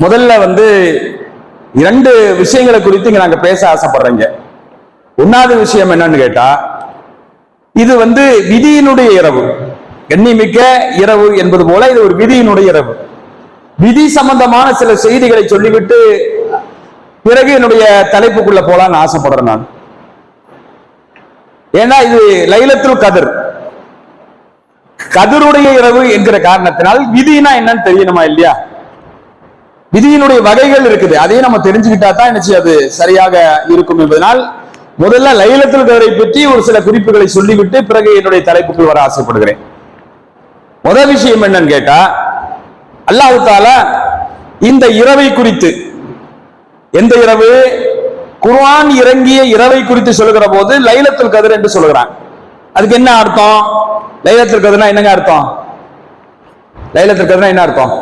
முதல்ல இரண்டு விஷயங்களை குறித்து இங்க நாங்க பேச ஆசைப்படுறேங்க. ஒன்னாவது விஷயம் என்னன்னு கேட்டா, இது விதியினுடைய இரவு, எண்ணிமிக்க இரவு என்பது போல இது ஒரு விதியினுடைய இரவு. விதி சம்பந்தமான சில செய்திகளை சொல்லிவிட்டு பிறகு என்னுடைய தலைப்புக்குள்ள போலான்னு ஆசைப்படுறேன் நான். ஏன்னா இது லைலத்துல் கத்ர், கதிருடைய இரவு என்கிற காரணத்தினால் விதினா என்னன்னு தெரியணுமா இல்லையா? விதியினுடைய வகைகள் இருக்குது, அதையும் நம்ம தெரிஞ்சுக்கிட்டா தான் நினைச்சு அது சரியாக இருக்கும் என்பதனால் முதல்ல லைலத்துல் கத்ரை பற்றி ஒரு சில குறிப்புகளை சொல்லிவிட்டு பிறகு என்னுடைய தலைப்புக்குள் வர ஆசைப்படுகிறேன். முதல் விஷயம் என்னன்னு கேட்டா, அல்லாஹ் தஆலா இந்த இரவை குறித்து, எந்த இரவு? குர்ஆன் இறங்கிய இரவை குறித்து சொல்லுகிற போது லைலத்துல் கத்ர் என்று சொல்லுகிறான். அதுக்கு என்ன அர்த்தம்? லைலத்துல் கத்ர்னா என்னங்க அர்த்தம்? லைலத்துல் கத்ர்னா என்ன அர்த்தம்?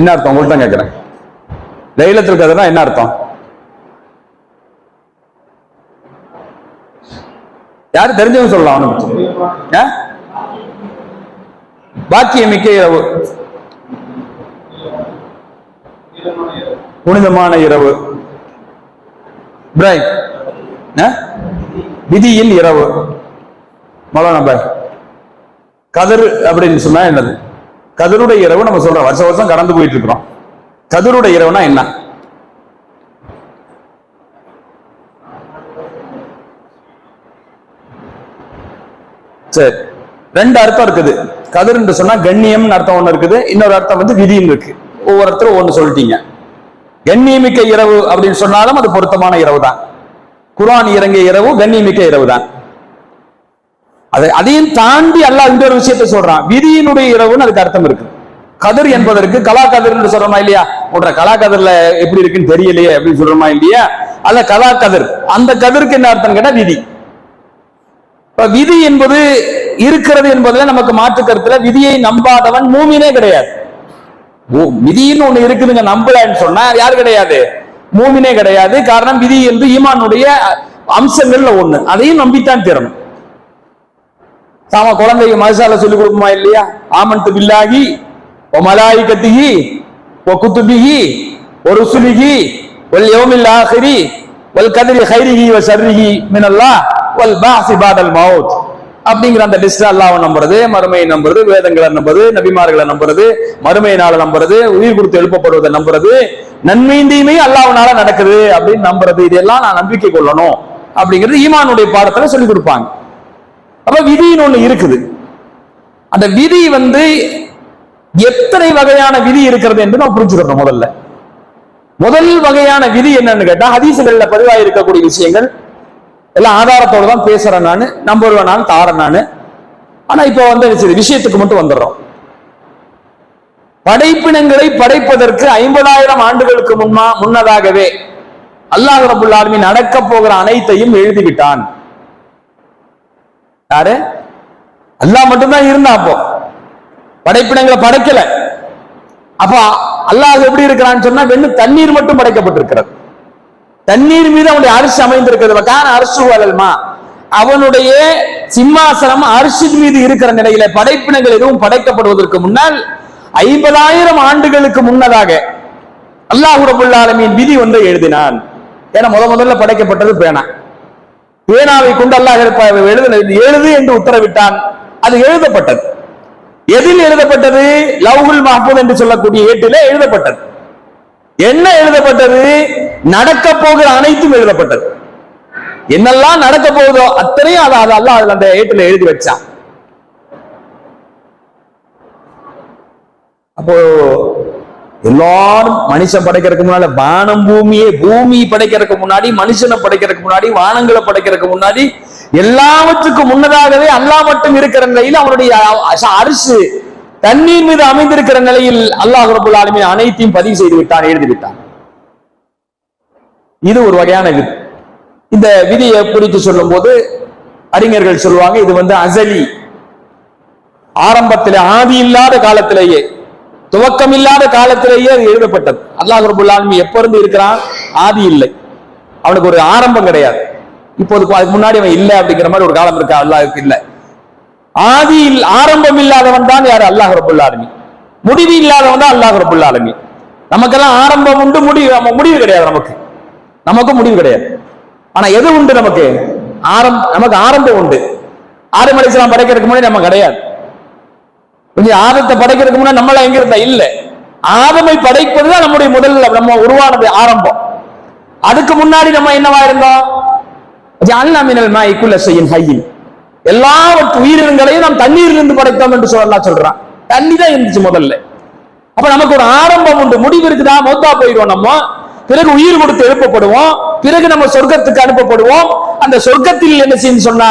என்ன அர்த்தம் உங்கள்ட்ட கேட்கிறேன். லைலத்துல் கத்ர்னா என்ன அர்த்தம்? யாரு தெரிஞ்சவங்க சொல்லலாம். பாக்கியமிக்க இரவு, புனிதமான இரவு, விதியின் இரவு. மௌலானா பாய், கதிர் அப்படின்னு சொன்னா என்னது? கதிருடைய இரவு நம்ம சொல்றோம், வருஷ வருஷம் கடந்து போயிட்டு இருக்கிறோம். கதிருடைய இரவுனா என்ன? சரி, ரெண்டு அர்த்தம் இருக்குது. கதிர் என்று சொன்னா கண்ணியம் அர்த்தம் ஒண்ணு இருக்குது, இன்னொரு அர்த்தம் விதின்னு இருக்கு. ஒவ்வொருத்தரும் ஒண்ணு சொல்லிட்டீங்க. கண்ணியமிக்க இரவு அப்படின்னு சொன்னாலும் அது பொருத்தமான இரவு தான். குர்ஆன் இறங்கிய இரவு கண்ணியமிக்க இரவு தான். அதையும் தாண்டி அல்லாஹ் இந்த ஒரு விஷயத்தை சொல்றான், விதியினுடைய இரவுன்னு அதுக்கு அர்த்தம் இருக்கு. கதிர் என்பதற்கு கலா கதிர் என்று சொல்றோமா இல்லையா? உன்ற கலா கதிர்ல எப்படி இருக்குன்னு தெரியலையே அப்படின்னு சொல்றோமா இல்லையா? அல்ல கலா கதிர், அந்த கதிருக்கு என்ன அர்த்தம் கேட்டா விதி. விதி என்பது இருக்கிறது என்பதுல நமக்கு மாற்று கருத்துல விதியை நம்பாதவன் மூமினே கிடையாது. விதின்னு ஒண்ணு இருக்குதுங்க நம்பலன்னு சொன்னா யாரு கிடையாது? மூமினே கிடையாது. காரணம், விதி என்று ஈமானுடைய அம்சங்கள்ல ஒண்ணு, அதையும் நம்பித்தான் தீரணும். சாம குழந்தைக்கு மதசால சொல்லிக் கொடுக்குமா இல்லையா? ஆமன்து பில்லாஹி வ மலாயிகத்திஹி வ குதுபிஹி வ ருசுலிஹி வல் யௌமில் ஆகிரி வல் கத்ரி கைரிஹி வ ஷர்ரிஹி மினல்லாஹ் வல் பாஸி பாதல் மௌத் அப்படிங்கிற அந்த லிஸ்ட் அல்லாஹ்வை நம்புறது, மறுமையை நம்புறது, வேதங்களை நம்புறது, நபிமார்களை நம்புறது, மறுமையினால நம்புறது, உயிர் கொடுத்து எழுப்பப்படுவதை நம்புறது, நன்மையும் தீமையும் அல்லாஹ்வினால நடக்குது அப்படின்னு நம்புறது, இதெல்லாம் நான் நம்பிக்கை கொள்ளணும் அப்படிங்கிறது ஈமானுடைய பாடத்துல சொல்லிக் கொடுப்பாங்க. அப்ப விதின்னு ஒண்ணு இருக்குது. அந்த விதி எத்தனை வகையான விதி இருக்கிறது என்று நான் புரிஞ்சுக்கிறோம். முதல் வகையான விதி என்னன்னு கேட்டா, ஹதீஸ்கள்ல பதிவாக இருக்கக்கூடிய விஷயங்கள் எல்லாம் ஆதாரத்தோடு தான் பேசுறேன் நான், நம்புவேன் நான், தாரேன் நான். ஆனா இப்ப விஷயத்துக்கு மட்டும் வந்துடுறோம். படைப்பினங்களை படைப்பதற்கு 50,000 ஆண்டுகளுக்கு முன்னதாகவே அல்லாஹ் ரப்பல் ஆலமீன் நடக்க போகிற அனைத்தையும் எழுதிவிட்டான். யாரு? அல்லாஹ் மட்டும்தான் இருந்தா, அப்போ படைப்பினங்களை படைக்கல. அப்ப அல்லாஹ் எப்படி இருக்கிறான்னு சொன்னா, வெறும் தண்ணீர் மட்டும் படைக்கப்பட்டிருக்கிறது. தண்ணீர் மீது அவனுடைய அரிசி அமைந்திருக்கிறது. அரசுமா, அவனுடைய சிம்மாசனம் அரிசி மீது இருக்கிற நிலையில படைப்பினங்கள் எதுவும் படைக்கப்படுவதற்கு முன்னால் 50,000 ஆண்டுகளுக்கு முன்னதாக அல்லாஹ் ரப்பல் ஆலமீன் விதி எழுதினான். ஏன்னா முதல்ல படைக்கப்பட்டது பேனா. பேனாவை கொண்டு அல்லாஹ் எழுது என்று உத்தரவிட்டான். அது எழுதப்பட்டது. எதில் எழுதப்பட்டது? லவ்ஹுல் மஹ்பூஸ் என்று சொல்லக்கூடிய ஏட்டிலே எழுதப்பட்டது. என்ன எழுதப்பட்டது? நடக்க போகிற அனைத்தும் எழுதப்பட்டது. என்னெல்லாம் நடக்க போகுதோ அத்தனையும் அல்லாஹ் அந்த ஏட்டில் எழுதி வச்சான். அப்போ எல்லாரும் மனுஷன் படைக்கிறதுக்கு முன்னாடி வானம் பூமி படைக்கிறதுக்கு முன்னாடி, மனுஷனை படைக்கிறதுக்கு முன்னாடி, வானங்களை படைக்கிறதுக்கு முன்னாடி, எல்லாவற்றுக்கும் முன்னதாகவே அல்லாஹ் மட்டும் இருக்கிற நிலையில் அவனுடைய அரிசி தண்ணீர் மீது அமைந்திருக்கிற நிலையில் அல்லாஹ் ரப்பல் ஆலமீன் அனைத்தையும் பதிவு செய்து விட்டான், எழுதி விட்டான். இது ஒரு வகையான விதி. இந்த விதியை குறித்து சொல்லும் போது அறிஞர்கள் சொல்லுவாங்க, இது அசலி, ஆரம்பத்திலே, ஆதி இல்லாத காலத்திலேயே, துவக்கம் இல்லாத காலத்திலேயே அது எழுதப்பட்டது. அல்லாஹ் ரப்பல் ஆலமீன் எப்ப இருந்து இருக்கிறான்? ஆதி இல்லை, அவனுக்கு ஒரு ஆரம்பம் கிடையாது. இப்போது அதுக்கு முன்னாடி அவன் இல்லை அப்படிங்கிற மாதிரி ஒரு காலம் இருக்கா? அல்லாஹ்வுக்கு இல்லை. ஆதியில் ஆரம்பம் இல்லாதவன் தான் யாரு? அல்லாஹ் ரப்பல் ஆலமீன். முடிவு இல்லாதவன் தான் அல்லாஹ் ரப்புல் ஆலமீன். நமக்கெல்லாம் ஆரம்பம் உண்டு, முடிவு கிடையாது. நமக்கு முடிவு கிடையாது. ஆனா எது உண்டு? நமக்கு ஆரம்பம் உண்டு. ஆதம் அலைஹிஸ்ஸலாம் படைக்கிறதுக்கு முன்னாடி நம்ம கிடையாது. கொஞ்சம் ஆதத்தை படைக்கிறதுக்கு முன்னாடி நம்மள எங்க இருந்தா இல்ல. ஆதமை படைப்பதுதான் நம்முடைய நம்ம உருவானது ஆரம்பம். அதுக்கு முன்னாடி நம்ம என்னவா இருந்தோம்? ஜஅல்னா மினல் மாஇ குல்ல ஷைஇன் ஹய்யின், எல்லா உயிரினங்களையும் நாம் தண்ணீரிலிருந்து படைத்தோம் என்று சொல்றான். தண்ணி தான் இருந்துச்சு முதல்ல. அப்ப நமக்கு ஒரு ஆரம்பம் உண்டு, முடிவு இருக்குதா? மௌத்தா போயிடுவோம் நம்ம, பிறகு உயிர் கொடுத்து எழுப்பப்படுவோம், பிறகு நம்ம சொர்க்கத்துக்கு அனுப்பப்படுவோம். அந்த சொர்க்கத்தில் என்ன செய்யணும் சொன்னா,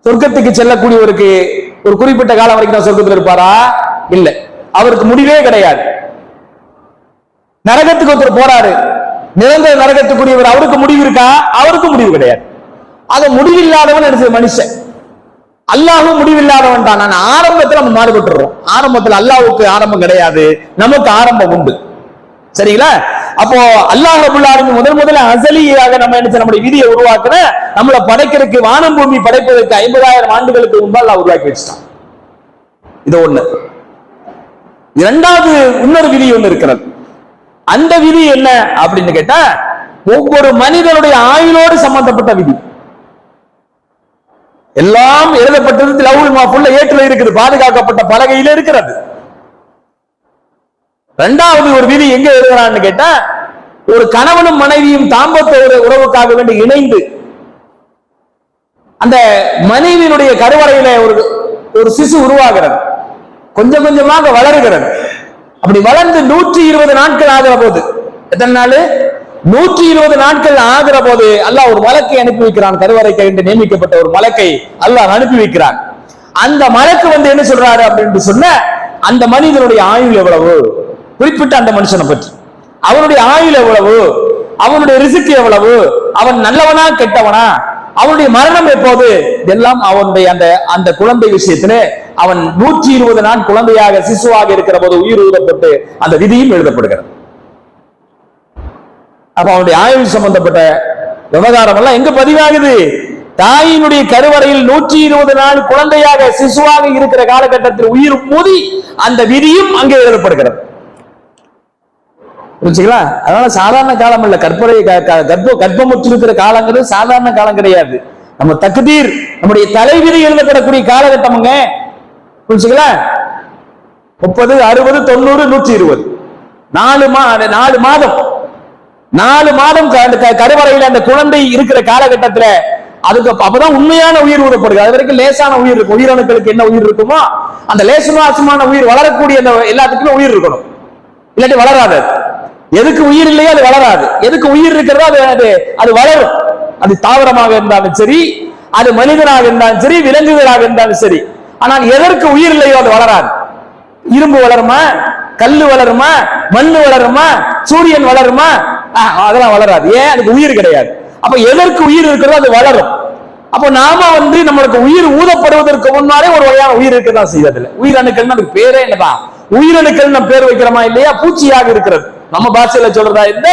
சொர்க்கத்துக்கு செல்லக்கூடியவருக்கு ஒரு குறிப்பிட்ட காலம் வரைக்கும் தான் சொர்க்கத்தில் இருப்பாரா? இல்ல, அவருக்கு முடிவே கிடையாது. நரகத்துக்கு ஒருத்தர் போறாரு, நிரந்தர நரகத்துக்குரியவர், அவருக்கு முடிவு இருக்கா? அவருக்கு முடிவு கிடையாது. அது முடிவில்லாதவன் என்ன மனுஷன். அல்லாஹ்வும் முடிவில்லாதவன் தான். நான் ஆரம்பத்தில் நம்ம மாறுபட்டுறோம். ஆரம்பத்தில் அல்லாஹ்வுக்கு ஆரம்பம் கிடையாது, நமக்கு ஆரம்பம் உண்டு. சரிங்களா? அப்போ அல்லாஹ் ரப்புல் ஆலமீன் முதல்ல அஸலியாக நம்ம என்ன நம்முடைய விதியை உருவாக்குன, நம்மளை படைக்கிறதுக்கு, வானம் பூமி படைப்பதற்கு 50,000 ஆண்டுகளுக்கு முன்பு அல்லாஹ் உருவாக்கி வச்சுட்டான். இது ஒண்ணு. இரண்டாவது இன்னொரு விதி ஒண்ணு இருக்கிறது. அந்த விதி என்ன அப்படின்னு கேட்டா, ஒவ்வொரு மனிதனுடைய ஆயுளோடு சம்பந்தப்பட்ட விதி. எல்லாம் எழுதப்பட்டது லவ்ஹுல் மஹ்ஃபூல்ல ஏற்றுல இருக்குது, பாதுகாக்கப்பட்ட பலகையில இருக்கிறது. இரண்டாவது ஒரு விதி எங்க எழுதுறான்னு கேட்டா, ஒரு கணவனும் மனைவியும் தாம்பத்திய உறவுக்காக வேண்டி இணைந்து அந்த மனைவியினுடைய கருவறையில ஒரு சிசு உருவாகிறது, கொஞ்சம் கொஞ்சமாக வளருகிறது. அப்படி வளர்ந்து 120 நாட்கள் ஆகிற போது, எத்தனை நாள்? 120 நாட்கள் ஆகிற போது அல்லாஹ் ஒரு மலக்கை அனுப்பி வைக்கிறான். கருவறைக்கு என்று நியமிக்கப்பட்ட ஒரு மலக்கை அல்லாஹ் அனுப்பி வைக்கிறான். அந்த மலக்கு வந்து என்ன சொல்றாரு அப்படின்னு சொன்ன, அந்த மனிதனுடைய ஆயுள் எவ்வளவு, குறிப்பிட்ட அந்த மனுஷனை பற்றி அவனுடைய ஆயுள் எவ்வளவு, அவனுடைய ரிஸ்க் எவ்வளவு, அவன் நல்லவனா கெட்டவனா, அவனுடைய மரணம் எப்போது, இதெல்லாம் அவனுடைய அந்த குழந்தை விஷயத்துல அவன் 120 நாள் குழந்தையாக சிசுவாக இருக்கிற போது உயிர் ஊதப்பட்டு அந்த விதியும் எழுதப்படுகிறது. அப்ப அவனுடைய ஆயுள் சம்பந்தப்பட்ட விவகாரம் எல்லாம் எங்க பதிவாகுது? தாயினுடைய கருவறையில் 120 நாள் குழந்தையாக சிசுவாக இருக்கிற காலகட்டத்தில் உயிர் மூதி அந்த விதியும் அங்கே எழுதப்படுகிறது. புரிஞ்சுங்களா? அதனால சாதாரண காலம் இல்ல. கர்ப்பமுற்று இருக்கிற காலங்கிறது சாதாரண காலம் கிடையாது. நம்ம தக்தீர், நம்முடைய தலைவிதி எழுதப்படக்கூடிய காலகட்டமுங்க. புரிஞ்சுங்களா? 30, 60, 90, 120 4 மாதம் கருவறையில் அந்த குழந்தை இருக்கிற காலகட்டத்துல அதுக்கு அப்பதான் உண்மையான உயிர் ஊதப்படுது. அது வரைக்கும் லேசான உயிர் இருக்கும். உயிரணுக்களுக்கு என்ன உயிர் இருக்குமோ அந்த லேசுமாசமான உயிர் வளரக்கூடிய எல்லாத்துக்குமே உயிர் இருக்கணும், இல்லாட்டி வளராது. எதுக்கு உயிர் இல்லையோ அது வளராது, எதுக்கு உயிர் இருக்கிறதோ அது வளரும். அது தாவரமாக இருந்தாலும் சரி, அது மனிதனாக இருந்தாலும் சரி, விலங்குகளாக இருந்தாலும் சரி. ஆனால் எதற்கு உயிர் இல்லையோ அது வளராது. இரும்பு வளருமா, கல்லு வளருமா, மண்ணு வளருமா, சூரியன் வளருமா? அதெல்லாம் வளராது. ஏன்? அதுக்கு உயிர் கிடையாது. அப்ப எதற்கு உயிர் இருக்கிறதோ அது வளரும். அப்போ நாம நம்மளுக்கு உயிர் ஊதப்படுவதற்கு முன்னாலே ஒரு வகையான உயிர் இருக்கதான் செய்யறதுல. உயிரணுக்கள் அதுக்கு பேரே என்னதான்? உயிரணுக்கள் நம்ம பேர் வைக்கிறோமா இல்லையா? பூச்சியாக இருக்கிறது. நம்ம பாஷையில சொல்றதா இந்த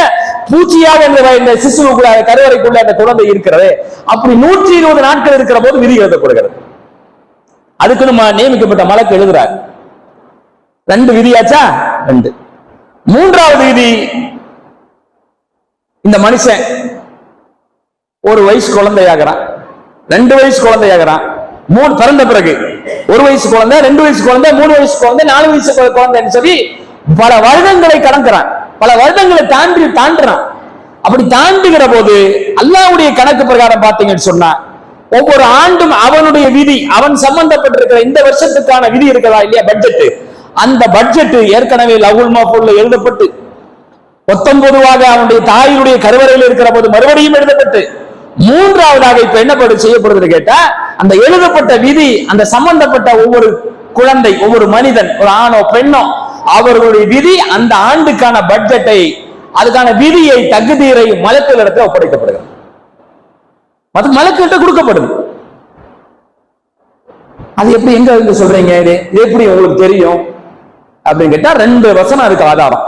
பூச்சியாக இந்த சிசுவுக்குள்ள கருவறைக்குள்ள அந்த குழந்தை இருக்கிறது. அப்படி 120 நாட்கள் இருக்கிற போது விதி எழுதப்படுகிறது. அதுக்கு நம்ம நியமிக்கப்பட்ட மலக்கு எழுதுறாரு. 2 விதியாச்சா? 2. 3வது விதி, இந்த மனுஷன் 1 வயசு குழந்தையாகிறான், 2 வயசு குழந்தையாகிறான், 3 பிறந்த பிறகு 1 வயசு குழந்தை, 2 வயசு குழந்தை, 3 வயசு குழந்தை, 4 வயசு குழந்தைன்னு சொல்லி பல வருடங்களை கடக்கிறான், பல வருடங்களை தாண்டுறான். அப்படி தாண்டுகிற போது அல்லாஹ்வுடைய கணக்கு பிரகாரம் பாத்தீங்கன்னு சொன்னா, ஒவ்வொரு ஆண்டும் அவனுடைய விதி, அவன் சம்பந்தப்பட்டிருக்கிற இந்த வருஷத்துக்கான விதி இருக்கிறதா இல்லையா, பட்ஜெட், அந்த பட்ஜெட் ஏற்கனவே லவ்ஹுல் மஹ்ஃபூல்ல எழுதப்பட்டு 19வாக அவனுடைய தாயினுடைய கருவறையில் இருக்கிற போது மறுபடியும் எழுதப்பட்டு 3வதாக இப்ப என்ன செய்யப்படுது கேட்டா, அந்த எழுதப்பட்ட விதி, அந்த சம்பந்தப்பட்ட ஒவ்வொரு குழந்தை, ஒவ்வொரு மனிதன், ஒரு ஆணோ பெண்ணோ, அவர்களுடைய விதி, அந்த ஆண்டுக்கான பட்ஜெட்டை, அதுக்கான விதியை, தகுதியை மலக்குகளிடத்தில் ஒப்படைக்கப்படுகிறது. மலக்குகிட்ட கொடுக்கப்படுது. அது எப்படி எங்க சொல்றீங்க, இது எப்படி உங்களுக்கு தெரியும் அப்படின்னு கேட்டா 2 வசனம் அதுக்கு ஆதாரம்.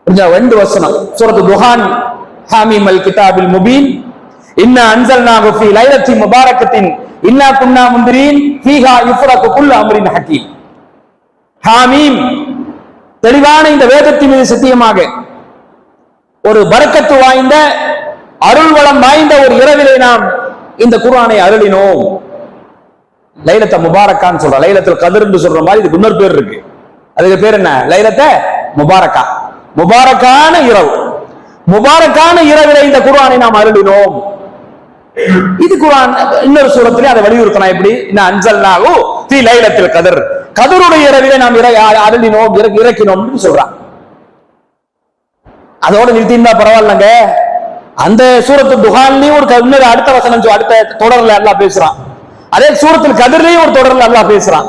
2 வசனம் சூரத்து துஹான், ஹாமீமல் கிதாபில் முபீன், இன்னா அன்ஸல்னாஹு ஃபீ லைலத்தின் முபாரக்கத்தின் இன்னா குன்னா முந்திரீன் ஃபீஹா யுஃப்ரகு குல்லு அம்ரின் ஹகீம். ஹாமீம், தெளிவான இந்த வேதத்தின் மீது சத்தியமாக ஒரு பரக்கத்து வாய்ந்த அருள் வளம் வாய்ந்த ஒரு இரவிலே நாம் இந்த குர்ஆனை அருளினோம். லைலத்த முபாரக்கான்னு சொல்றோம். லைலத்துல் கத்ர் என்று சொல்ற மாதிரி இதுக்கு இன்னொரு பேர் இருக்கு. அதுக்கு பேர் என்ன? லைலத்த முபாரக்கா. முபாரக்கான இரவு. முபாரக்கான இரவிலே இந்த குர்ஆனை நாம் அருளினோம். இது குர்ஆன் இன்னொரு சூரத்திலே அதை வலியுறுத்தினா எப்படி? அன்சல்னாஹு ஃபீ லைலத்துல் கத்ர், கத்ருடைய இரவிலே நாம் அருளினோம், இறக்கினோம் சொல்றான். அதோட நிறுத்தினா பரவாயில்லங்க. அந்த சூரத்து துஹான்லயும் ஒரு இன்னொரு அடுத்த வசனம், அடுத்த தொடர்ல அல்லாஹ் பேசுறான். அதே சூரத்துல் கத்ர்லயும் ஒரு தொடர்ல அல்லாஹ் பேசுறான்.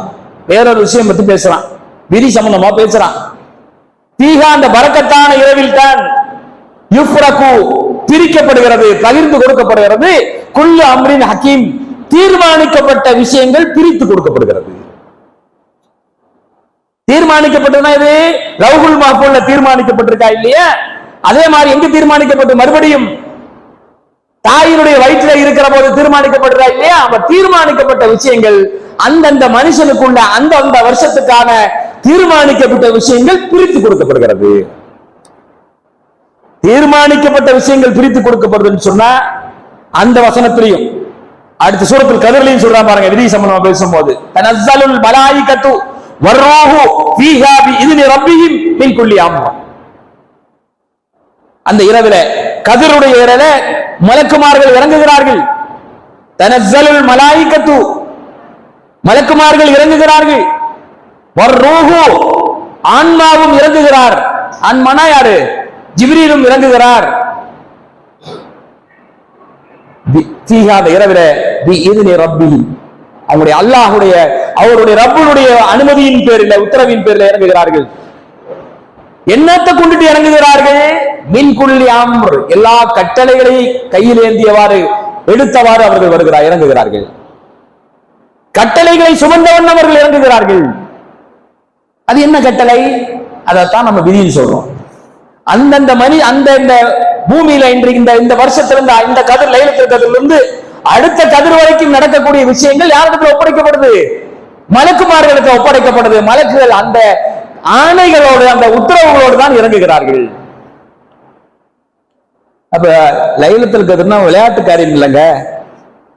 வேறொரு விஷயம் பத்தி பேசுறான், விதி சம்பந்தமா பேசுறான். தீஹா, அந்த பரக்கத்தான இரவில் தான் யுஃப்ரகு, பிரிக்கப்படுகிறது, பகிர்ந்து கொடுக்கப்படுகிறது. குல்லு அம்ரின் ஹக்கீம், தீர்மானிக்கப்பட்ட விஷயங்கள் பிரித்து கொடுக்கப்படுகிறது. தீர்மானிக்கப்பட்டதுனா இது லவ்ஹுல் மஹ்ஃபூல்ல தீர்மானிக்கப்பட்டிருக்கா இல்லையா? அதே மாதிரி எங்க தீர்மானிக்கப்பட்டு மறுபடியும் தாயினுடைய வயிற்றில் இருக்கிற போது தீர்மானிக்கப்பட்டதா இல்லையா? அப்ப தீர்மானிக்கப்பட்ட விஷயங்கள் அந்தந்த மனுஷனுக்குள்ள அந்த வருஷத்துக்கான தீர்மானிக்கப்பட்ட விஷயங்கள் பிரித்து கொடுக்கப்படுகிறது. தீர்மானிக்கப்பட்ட விஷயங்கள் பிரித்து கொடுக்கப்படுதுன்னு சொன்னா அந்த வசனத்திலையும் அடுத்த சூரத்துல் கத்ர்லயும் சொல்றான் பாருங்க. விதி சம்பந்தமா பேசும்போது தனஸ்ஸலுல் மலாயிகத்து வர்ரூஹு ஃபீஹா பிஇذن ரப்பிஹிம் மின் குல்லி அம்ர், அந்த இரவில கதிருடைய இரவில மலக்குமார்கள் இறங்குகிறார்கள். தனஸ்ஸலுல் மலாயிகத்து, மலக்குமார்கள் இறங்குகிறார்கள். வர்ரூஹு, ஆன்மாவும் இறங்குகிறார். ஆன்மானா யாரு? ஜிப்ரீலும் இறங்குகிறார். ஃபீஹா, இரவில பிஇذن ரப்பிஹிம், அவருடைய அல்லாஹ்வுடைய அவருடைய ரப்புடைய அனுமதியின் பேரில், உத்தரவின் பேரில் இறங்குகிறார்கள். என்னத்தை கொண்டுட்டு இறங்குகிறார்கள்? மின் குல்லி அம்ர், எல்லா கட்டளைகளை கையில் ஏந்தியவாறு எடுத்தவாறு அவர்கள் இறங்குகிறார்கள். கட்டளைகளை சுமந்தவன் அவர்கள் இறங்குகிறார்கள். அது என்ன கட்டளை? அதைத்தான் நம்ம விதின்னு சொல்றோம். அந்தந்த அந்த பூமியில இன்றைக்கு இந்த வருஷத்திலிருந்து இந்த கதிர், லைலத்துல் கத்ரிலிருந்து அடுத்த கதிர் வரைக்கும் நடக்கக்கூடிய விஷயங்கள் யாரிடத்துல ஒப்படைக்கப்படுது? மலக்குமார்களுக்கு ஒப்படைக்கப்படுது. மலக்குகள் அந்த ஆணைகளோடு, அந்த உத்தரவுகளோடு தான் இறங்குகிறார்கள். அப்ப லைலத்துல் கத்ர்னா விளையாட்டு காரியம் இல்லைங்க.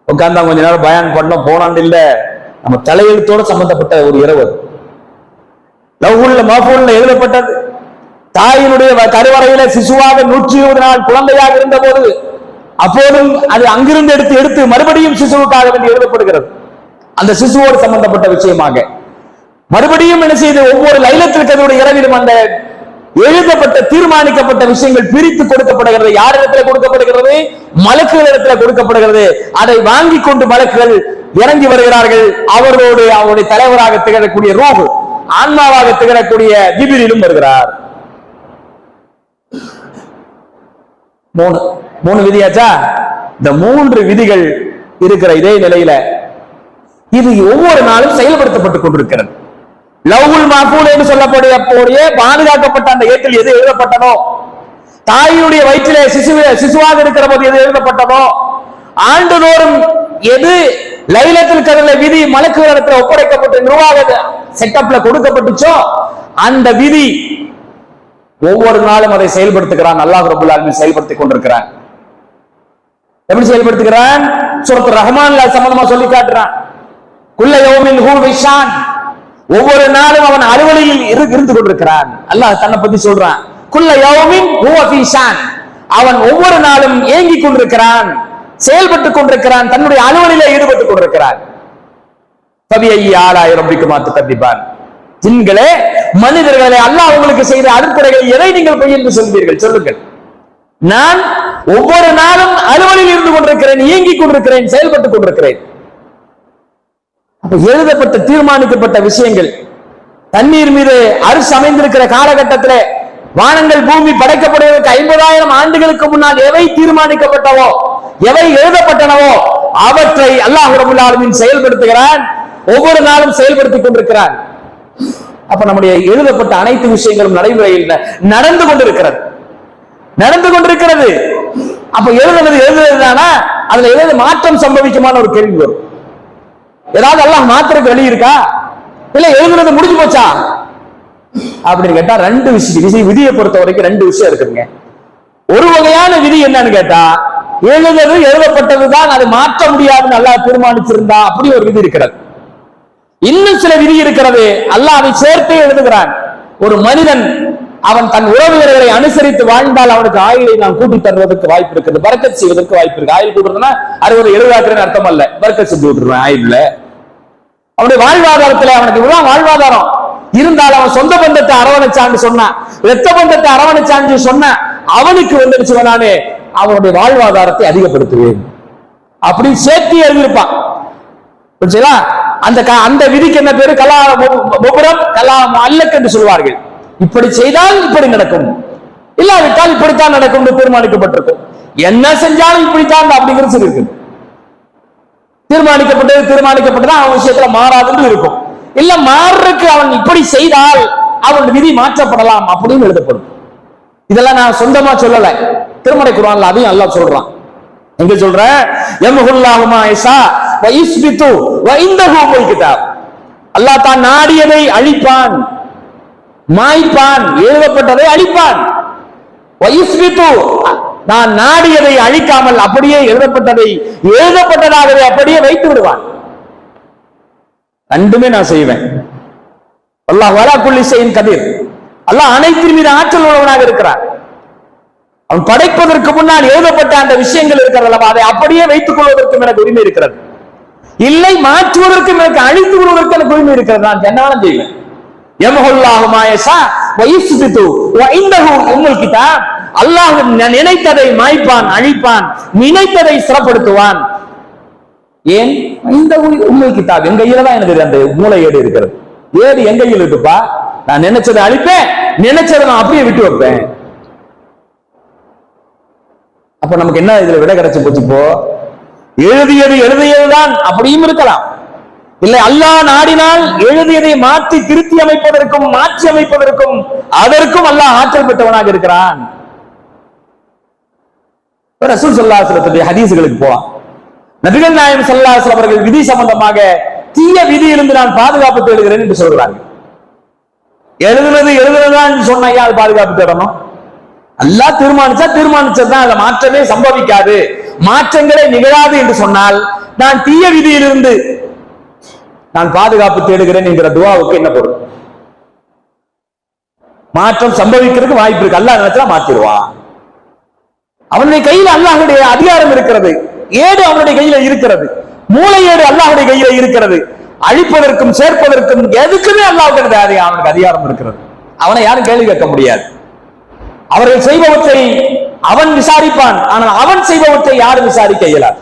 உட்கார்ந்தா கொஞ்ச நேரம் பயான் பண்ணோம் போனான்னு இல்ல, நம்ம தலையெழுத்தோடு சம்பந்தப்பட்ட ஒரு இரவு. லவ்ஹுல் மஹ்ஃபூல்ல எழுதப்பட்டது. தாயினுடைய கருவறையில சிசுவாக 120 நாள் குழந்தையாக இருந்த போது, அப்போதும் அது அங்கிருந்து எடுத்து மறுபடியும் சிசுவுக்காக வேண்டி எழுதப்படுகிறது. அந்த சிசுவோடு சம்பந்தப்பட்ட விஷயமாக மறுபடியும் என்ன செய்து ஒவ்வொரு லைலத்துல் கத்ருடைய இரவிலும் அந்த எழுதப்பட்ட தீர்மானிக்கப்பட்ட விஷயங்கள் பிரித்து கொடுக்கப்படுகிறது. யாரிடத்தில் கொடுக்கப்படுகிறது? மலக்குகளிடத்தில் கொடுக்கப்படுகிறது. அதை வாங்கி கொண்டு மலக்குகள் இறங்கி வருகிறார்கள். அவரோடு அவருடைய தலைவராக திகழக்கூடிய ரூஹ், ஆன்மாவாக திகழக்கூடிய ஜிப்ரீலும் வருகிறார். மூணு விதியாச்சா? இந்த 3 விதிகள் இருக்கிற இதே நிலையில இது ஒவ்வொரு நாளும் செயல்படுத்தப்பட்டுக் கொண்டிருக்கிறது. லவ்ஹுல் மஹ்ஃபூல் என்று சொல்லக்கூடிய பாதுகாக்கப்பட்ட அந்த ஏட்டில் எது எழுதப்பட்டதோ, தாயினுடைய வயிற்றிலே சிசுவாக இருக்கிற போது எது எழுதப்பட்டதோ, ஆண்டுதோறும் எது லைலத்துல் கத்ர்ல விதி மலக்குகளிடத்தில் ஒப்படைக்கப்பட்டு நிர்வாக செட்டப்ல கொடுக்கப்பட்டுச்சோ அந்த விதி ஒவ்வொரு நாளும் அதை செயல்படுத்துகிறான். அல்லாஹ் ரப்பல் ஆலமீன் செயல்படுத்திக் கொண்டிருக்கிறான். எப்படி செயல்படுத்துகிறான்? சூரத்துர் ரஹ்மான்ல சம்பந்தமா சொல்லி காட்டுறான். குல்ல யௌமின் ஹூ ஃபிஷான், ஒவ்வொரு நாளும் அவன் அலுவலில் இருந்து கொண்டிருக்கிறான். அல்லாஹ் தன்னை பத்தி சொல்றான். குல்ல யௌமின் ஹுவ ஃபிஷான், அவன் ஒவ்வொரு நாளும் ஏங்கிக் கொண்டிருக்கிறான், செயல்பட்டுக் கொண்டிருக்கிறான், தன்னுடைய அலுவலிலே ஈடுபட்டுக் கொண்டிருக்கிறான். ஃபபிஐயி ஆலாஇ ரப்பிக்குமா துகத்திபான், ஜின்களே மனிதர்களே, அல்லாஹ் உங்களுக்கு செய்த அருட்கொடைகளை எதை நீங்கள் பொய் என்று சொல்வீர்கள்? சொல்லுங்கள். நான் ஒவ்வொரு நாளும் அலுவலில் இருந்து கொண்டிருக்கிறேன், இயங்கிக் கொண்டிருக்கிறேன், செயல்பட்டுக் கொண்டிருக்கிறேன். எழுதப்பட்ட தீர்மானிக்கப்பட்ட விஷயங்கள் தண்ணீர் மீது அரிசி அமைந்திருக்கிற காலகட்டத்தில் வானங்கள் பூமி படைக்கப்படுவதற்கு 50,000 ஆண்டுகளுக்கு முன்னால் எவை தீர்மானிக்கப்பட்டவோ, எவை எழுதப்பட்டனவோ அவற்றை அல்லாஹ் ரப்பல் ஆலமீன் செயல்படுத்துகிறான். ஒவ்வொரு நாளும் செயல்படுத்திக் கொண்டிருக்கிறான். அப்ப நம்முடைய எழுதப்பட்ட அனைத்து விஷயங்களும் நடைமுறையில் நடந்து கொண்டிருக்கிறது. அப்ப எழுதுறதுதானா? அதுல ஏதாவது மாற்றம் சம்பவிக்குமான ஒரு கேள்வி வரும். ஏதாவது அல்லாஹ் மாத்திரக்கு வழி இருக்கா? இல்ல எழுதுறது முடிஞ்சு போச்சா? அப்படின்னு கேட்டா ரெண்டு விஷயம் விதியை பொறுத்த வரைக்கும் ரெண்டு விஷயம் இருக்குங்க. ஒரு வகையான விதி என்னன்னு கேட்டா, எழுதப்பட்டதுதான், அது மாற்ற முடியாதுன்னு அல்லாஹ் தீர்மானிச்சிருந்தா அப்படி ஒரு விதி இருக்கிறது. இன்னும் சில விதி இருக்கிறது, அல்லாஹ் அதை சேர்த்தே எழுதுகிறான். ஒரு மனிதன் அவன் தன் உறவினர்களை அனுசரித்து வாழ்ந்தால் அவனுக்கு ஆயுளை நான் கூட்டி தருவதற்கு வாய்ப்பு இருக்குது, பரக்கத் செய்வதற்கு வாய்ப்பு இருக்கு. ஆயுள் கூட்டுறதுன்னா 60-70 அர்த்தம் அல்ல, பரக்கத் செஞ்சு விட்டுருவேன் ஆயுள்ல. அவனுடைய வாழ்வாதாரத்துல அவனுக்கு இவ்வளவு வாழ்வாதாரம் இருந்தால் அவன் சொந்த பந்தத்தை அரவணைச்சான்னு சொன்னான், இரத்த பந்தத்தை அரவணைச்சான்னு சொன்ன அவனுக்கு வந்துடுச்சு நானே அவனுடைய வாழ்வாதாரத்தை அதிகப்படுத்துவேன் அப்படின்னு சேர்த்து எழுதியிருப்பான். அந்த விதிக்கு என்ன பேரு? கலாம் அல்லக்கு என்று சொல்வார்கள். இப்படி செய்தால் இப்படி நடக்கும், இல்லாவிட்டால் இப்படித்தான் நடக்கும் தீர்மானிக்கப்பட்டிருக்கும். என்ன செஞ்சாலும் இப்படித்தான் அப்படிங்கிறது இருக்கு. தீர்மானிக்கப்பட்டது அவன் விஷயத்துல மாறாதுன்னு இருக்கும். இல்ல மாறுறதுக்கு அவன் இப்படி செய்தால் அவன் விதி மாற்றப்படலாம் அப்படின்னு எழுதப்படும். இதெல்லாம் நான் சொந்தமா சொல்லல, திருமறை குர்ஆன்ல அதையும் அல்லாஹ் சொல்றான். எங்க சொல்ற? யம்ஹுல்லாஹு மா யஷா வ யுஸ்பிது வ இன்தஹு உம்முல் கிதாப். அல்லாஹ் தான் நாடியதை அழிப்பான், மாய்ப்பான், எழுதப்பட்டதை அழிப்பான். வ யுஸ்பிது, நான் நாடியதை அழிக்காமல் அப்படியே எழுதப்பட்டதாகவே அப்படியே வைத்து விடுவான். ரெண்டுமே நான் செய்வேன். அல்லாஹ் வலா குல்லி ஷைஇன் கதீர். அல்லாஹ் அனைத்தின் மீது ஆற்றல் உள்ளவனாக இருக்கிறான். அவன் படைப்பதற்கு முன்னால் எழுதப்பட்ட அந்த விஷயங்கள் இருக்கிறது, அதை அப்படியே வைத்துக் கொள்வதற்கும் எனக்கு உரிமை இருக்கிறது, இல்லை மாற்றுவதற்கும் எனக்கு அழித்து கொள்வதற்கு எனக்கு உரிமை இருக்கிறது. நான் என்னாலும் செய்வேன். யம்ஹுல்லாஹு மா யஷா வ யுஸ்பிது வ இன்தஹு உம்முல் கிதாப். அல்லாஹ் நினைத்ததை மாய்ப்பான், அழிப்பான், நினைத்ததை சிறப்படுத்துவான். ஏன்? இந்த உம்முல் கிதாப் எங்க கையில தான் எனக்கு அந்த மூளை ஏடு இருக்கிறது. ஏடு எங்க கையில் இருக்குப்பா, நான் நினைச்சதை அழிப்பேன், நினைச்சதை நான் அப்படியே விட்டு வைப்பேன். அப்ப நமக்கு என்ன இதுல விட கிடைச்சு போச்சு? இப்போ எழுதியதுதான் அப்படியும் இருக்கலாம், இல்லை அல்லாஹ் நாடினால் எழுதியதை மாற்றி திருத்தி அமைப்பதற்கும் மாற்றி அமைப்பதற்கும் அதற்கும் அல்லாஹ் ஆற்றல் பெற்றவனாக இருக்கிறான். ரசூல் ஸல்லல்லாஹு அலைஹி வஸல்லம் ஹதீஸ்களுக்கு போலாம். நபிகள் நாயகம் ஸல்லல்லாஹு அலைஹி வஸல்லம் அவர்கள் விதி சம்பந்தமாக தீய விதியிலிருந்து நான் பாதுகாப்பு தேடுகிறேன் என்று சொல்கிறார்கள். எழுதுனதான் சொன்னா அது பாதுகாப்பு தேடணும். அல்லாஹ் தீர்மானிச்சதுதான், அதுல மாற்றமே சம்பவிக்காது, மாற்றங்களே நிகழாது என்று சொன்னால் நான் தீய விதியிலிருந்து நான் பாதுகாப்பு தேடுகிறேன் என்கிற துஆவுக்கு என்ன பொருள்? மாற்றம் சம்பவிக்கிறதுக்கு வாய்ப்பு இருக்கு, அல்லாஹ் நினைச்சா மாத்திடுவான். அவனுடைய கையில் அல்லாஹ்வுடைய அதிகாரம் இருக்கிறது, ஏடு அவனுடைய கையில இருக்கிறது, மூளை ஏடு அல்லாஹ்வுடைய கையில இருக்கிறது. அழிப்பதற்கும் சேர்ப்பதற்கும் எதுக்குமே அல்லாஹ்வுக்கு அவனுக்கு அதிகாரம் இருக்கிறது. அவனை யாரும் கேள்வி கேட்க முடியாது. அவர்கள் செய்பவற்றை அவன் விசாரிப்பான், ஆனால் அவன் செய்பவற்றை யாரும் விசாரிக்க இயலாது.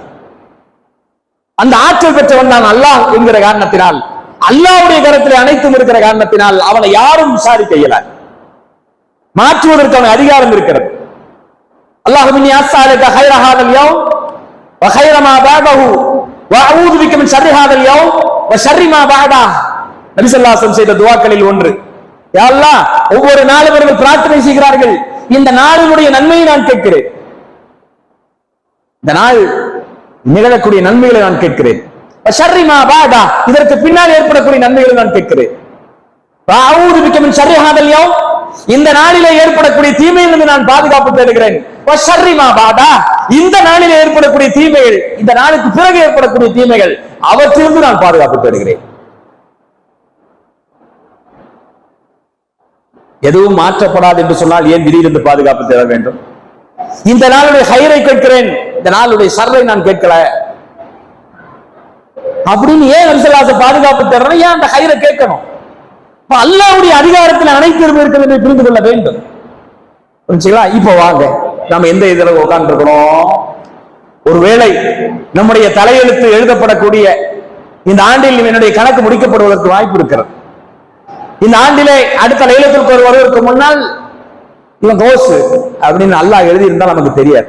அந்த ஆற்றல் பெற்றவன் தான் அல்லாஹ் என்கிற காரணத்தினால், அல்லாஹ்வுடைய கரத்திலே அனைத்தும் இருக்கிற காரணத்தினால் அவனை யாரும் விசாரிக்க இயலாது. மாற்றுவதற்கு அவன் அதிகாரம் இருக்கிறது. அல்லாஹும்மி அஸ்ஸஅலுக கைர ஹாதல் யௌம் வ கைர மா பஅதஹு வ அஊது பிக மின் ஷர்ரி ஹாதல் யௌம் வ ஷர்ரி மா பஅதஹு. நபி ஸல்லல்லாஹு அலைஹி வஸல்லம் செய்த துஆக்களில் ஒன்று, யா அல்லாஹ், ஒவ்வொரு நாளும் அவர்கள் பிரார்த்தனை செய்கிறார்கள், இந்த நாளினுடைய நன்மையை நான் கேட்கிறேன், இந்த நாள் நிகழக்கூடிய நன்மைகளை நான் கேட்கிறேன். வ ஷர்ரி மா பஅதஹு, இதற்கு பின்னால் ஏற்படக்கூடிய நன்மைகளை நான் கேட்கிறேன். வ அஊது பிக மின் ஷர்ரி ஹாதல் யௌம், இந்த நாளிலே ஏற்படக்கூடிய தீமையிலிருந்து நான் பாதுகாப்பு தேடுகிறேன். இந்த நாளிலே ஏற்படக்கூடிய தீமைகள், இந்த நாளுக்கு பிறகு ஏற்படக்கூடிய தீமைகள், அவற்றிலிருந்து நான் பாதுகாப்பு தேடுகிறேன். எதுவும் மாற்றப்படாது என்று சொன்னால் ஏன் விதியிலிருந்து பாதுகாப்பு தேட வேண்டும்? இந்த நாளுடைய ஹைரை கேட்கிறேன், இந்த நாளுடைய ஷர்ரை நான் கேட்கல அப்படின்னு ஏன் நபிசல்லாஹு பாதுகாப்பு தேடுறேன்? ஏன் அந்த ஹைரை கேட்கணும்? அல்லாஹ்வுடைய அதிகாரத்தில் அனைத்து இருக்கிறது என்று புரிந்து கொள்ள வேண்டும். புரிஞ்சுங்களா? இப்ப வாங்க, நாம எந்த இதுல உட்கார்ந்து இருக்கணும்? ஒருவேளை நம்முடைய தலையெழுத்து எழுதப்படக்கூடிய இந்த ஆண்டில் என்னுடைய கணக்கு முடிக்கப்படுவதற்கு வாய்ப்பு இருக்கிறது. இந்த ஆண்டிலே அடுத்த லைலத்துல் கத்ர் வருவதற்கு முன்னால் இவன் கோசு அப்படின்னு அல்லாஹ் எழுதி இருந்தால் நமக்கு தெரியாது.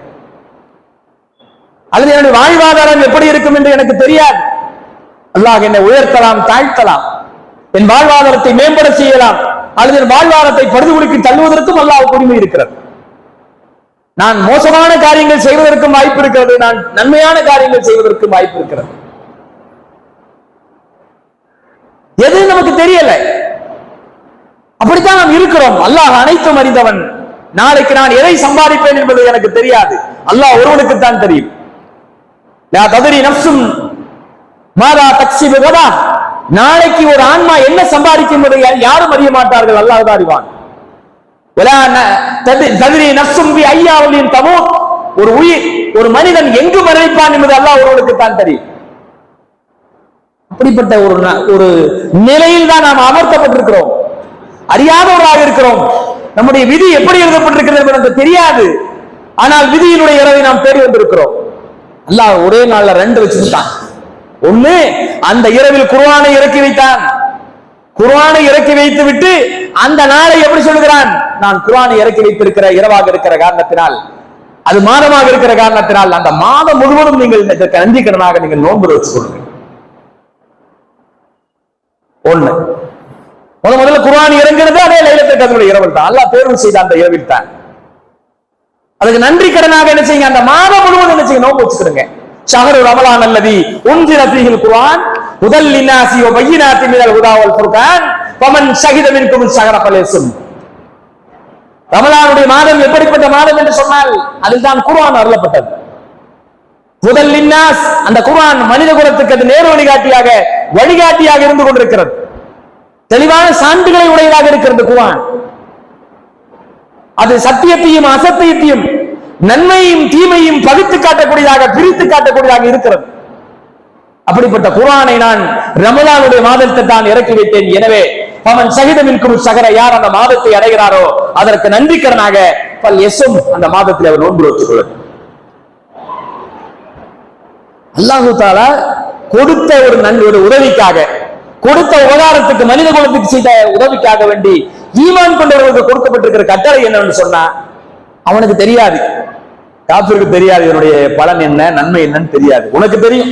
அதில் என்னுடைய வாழ்வாதாரம் எப்படி இருக்கும் என்று எனக்கு தெரியாது. அல்லாஹ் என்னை உயர்த்தலாம், தாழ்த்தலாம், என் வாழ்வாதாரத்தை மேம்பட செய்யலாம், அல்லது என் வாழ்வாதாரத்தை படுகொலைக்கு தள்ளுவதற்கும் அல்லாஹ்வுக்கு உரிமை இருக்கிறது. நான் மோசமான காரியங்கள் செய்வதற்கும் வாய்ப்பு இருக்கிறது, நான் நன்மையான காரியங்கள் செய்வதற்கும் வாய்ப்பு இருக்கிறது. எது நமக்கு தெரியல. அப்படித்தான் நாம் இருக்கிறோம். அல்லாஹ் அனைத்தும் அறிந்தவன். நாளைக்கு நான் எதை சம்பாதிப்பேன் என்பது எனக்கு தெரியாது, அல்லாஹ் ஒருவனுக்குத்தான் தெரியும். லா தத்ரி நஃப்சும் மாதா தக்ஸிபு கதா, நாளைக்கு ஒரு ஆன்மா என்ன சம்பாதிக்கும் என்பதை யாரும் அறிய மாட்டார்கள், அல்லாஹ் தான் அறிவான். வலா தத்ரி நஃப்சும் பி ஐயாவின் தமூத், ஒரு உயிர், ஒரு மனிதன் எங்கு மரணிப்பான் என்பது அல்லாஹ் ஒருவனுக்குத்தான் தெரியும். அப்படிப்பட்ட ஒரு நிலையில் தான் நாம் அமர்த்தப்பட்டிருக்கிறோம், அறியாதவராக இருக்கிறோம். நம்முடைய விதி எப்படி எழுதப்பட்டிருக்கிறது என்பது நமக்கு தெரியாது. ஆனால் விதியினுடைய இரவை நாம் தேடி வந்திருக்கிறோம். அல்லாஹ் ஒரே நாள்ல 2 வச்சுட்டான். ஒண்ணு, அந்த இரவில் குர்ஆனை இறக்கி வைத்தான். குர்ஆனை இறக்கி வைத்து விட்டு அந்த நாளை எப்படி சொல்கிறான்? நான் குர்ஆனை இறக்கி வைத்திருக்கிற இரவாக இருக்கிற காரணத்தினால், அது மாதமாக இருக்கிற காரணத்தினால், அந்த மாதம் முழுவதும் நீங்கள் இதற்கு நன்றி கடனாக நீங்கள் நோன்பு வச்சுக் கொள்ளுங்கள். ஒண்ணு, முதல்ல குர்ஆன் இறங்குறது அதே லைலத்துல் கத்ருடைய இரவில் தான். அல்லாஹ் தேர்வு செய்த அந்த இரவில் தான். அதுக்கு நன்றி கடனாக என்ன செய்யுங்க, அந்த மாதம் முழுவதும் என்ன செய்யுங்க, நோன்பு வச்சுக்கிடுங்க. ஷஹரு ரமலான் அல்லதி உன்சில ஃபீஹில் குர்ஆன் ஹுதல் லின்னாஸி வ பய்யினாத்தி மினல் ஹுதா வல் ஃபுர்கான் ஃபமன் ஷஹித மின்கும் ஷஹர ஃபல்யஸும். ரமலானுடைய மாதம் எப்படிப்பட்ட மாதம் என்று சொன்னால் அதில் தான் குர்ஆன் அருளப்பட்டது. ஹுதல் லின்னாஸ், அந்த குர்ஆன் மனித குலத்துக்கு அது நேர் வழிகாட்டியாக இருந்து கொண்டிருக்கிறது. தெளிவான சான்றுகளை உடையதாக இருக்கிறது குர்ஆன். அது சத்தியத்தையும் அசத்தியத்தையும், நன்மையும் தீமையும் பகுத்து காட்டக்கூடியதாக, பிரித்து காட்டக்கூடியதாக இருக்கிறது. அப்படிப்பட்ட குர்ஆனை நான் ரமலானுடைய மாதத்தை தான் இறக்கி வைத்தேன். எனவே அவன் சகிதமின்கும் சகர, யார் அந்த மாதத்தை அடைகிறாரோ அதற்கு நன்றிக்கரனாக ஃபல்யஸும், அந்த மாதத்தில் அவர் நோன்பு வைத்துக் கொள்ளட்டும். அல்லாஹு தஆலா கொடுத்த ஒரு உதவிக்காக, கொடுத்த உபகாரத்துக்கு, மனித குலத்துக்கு செய்த உதவிக்காக வேண்டி ஈமான் கொண்டவர்களுக்கு கொடுக்கப்பட்டிருக்கிற கட்டளை என்னன்னு சொன்னா, அவனுக்கு தெரியாது, காபிருக்கு தெரியாது இதனுடைய பலன் என்ன, நன்மை என்னன்னு தெரியாது. உனக்கு தெரியும்.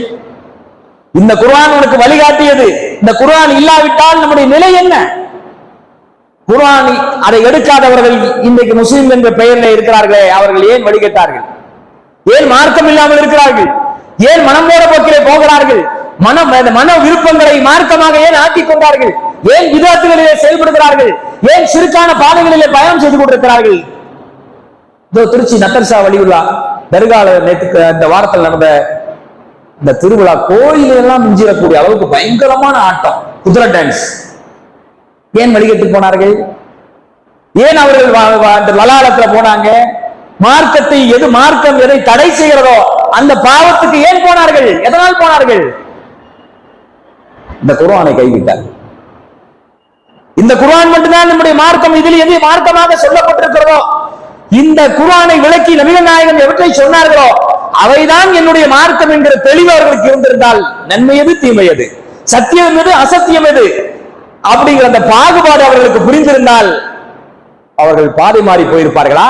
இந்த குர்ஆன் உனக்கு வழிகாட்டியது. இந்த குர்ஆன் இல்லாவிட்டால் நம்முடைய நிலை என்ன? குர்ஆன் அதை எடுக்காதவர்கள் இன்றைக்கு முஸ்லிம் என்ற பெயரில் இருக்கிறார்களே, அவர்கள் ஏன் வழிகட்டார்கள்? ஏன் மார்க்கம் இல்லாமல் இருக்கிறார்கள்? ஏன் மனம் போற போக்கிலே போகிறார்கள்? மன விருப்பங்களை மார்க்கமாக ஏன் ஆக்கிக் கொண்டார்கள்? ஏன் விதத்துகளிலே செயல்படுகிறார்கள்? ஏன் சிறுக்கான பாதைகளிலே பயணம் செய்து கொண்டிருக்கிறார்கள்? திருச்சி நத்தர்ஷா வலியுல்லா தர்கால நேற்று இந்த வாரத்தில் நடந்த இந்த திருவிழா, கோயிலெல்லாம் மிஞ்சிடக்கூடிய அளவுக்கு பயங்கரமான ஆட்டம், குதிரை டான்ஸ். ஏன் வழிகட்டு போனார்கள்? ஏன் அவர்கள் லலாலத்துல போனாங்க? மார்க்கத்தை மார்க்கம் எதை தடை செய்கிறதோ அந்த பாவத்துக்கு ஏன் போனார்கள்? எதனால் போனார்கள்? இந்த குர்ஆனை கைவிட்டார்கள். இந்த குர்ஆன் மட்டும்தான் நம்முடைய மார்க்கம். இதில் எது மார்க்கமாக சொல்லப்பட்டிருக்கிறதோ, இந்த குர்ஆனை விளக்கி நபிகள் நாயகம் எவற்றை சொன்னார்களோ அவைதான் என்னுடைய மார்க்கம் என்கிற தெளிவு அவர்களுக்கு இருந்திருந்தால், நன்மை எது, தீமை எது, சத்தியம் எது, அசத்தியம் எது அப்படிங்கிற அந்த பாகுபாடு அவர்களுக்கு புரிந்திருந்தால் அவர்கள் பாதை மாறி போயிருப்பார்களா?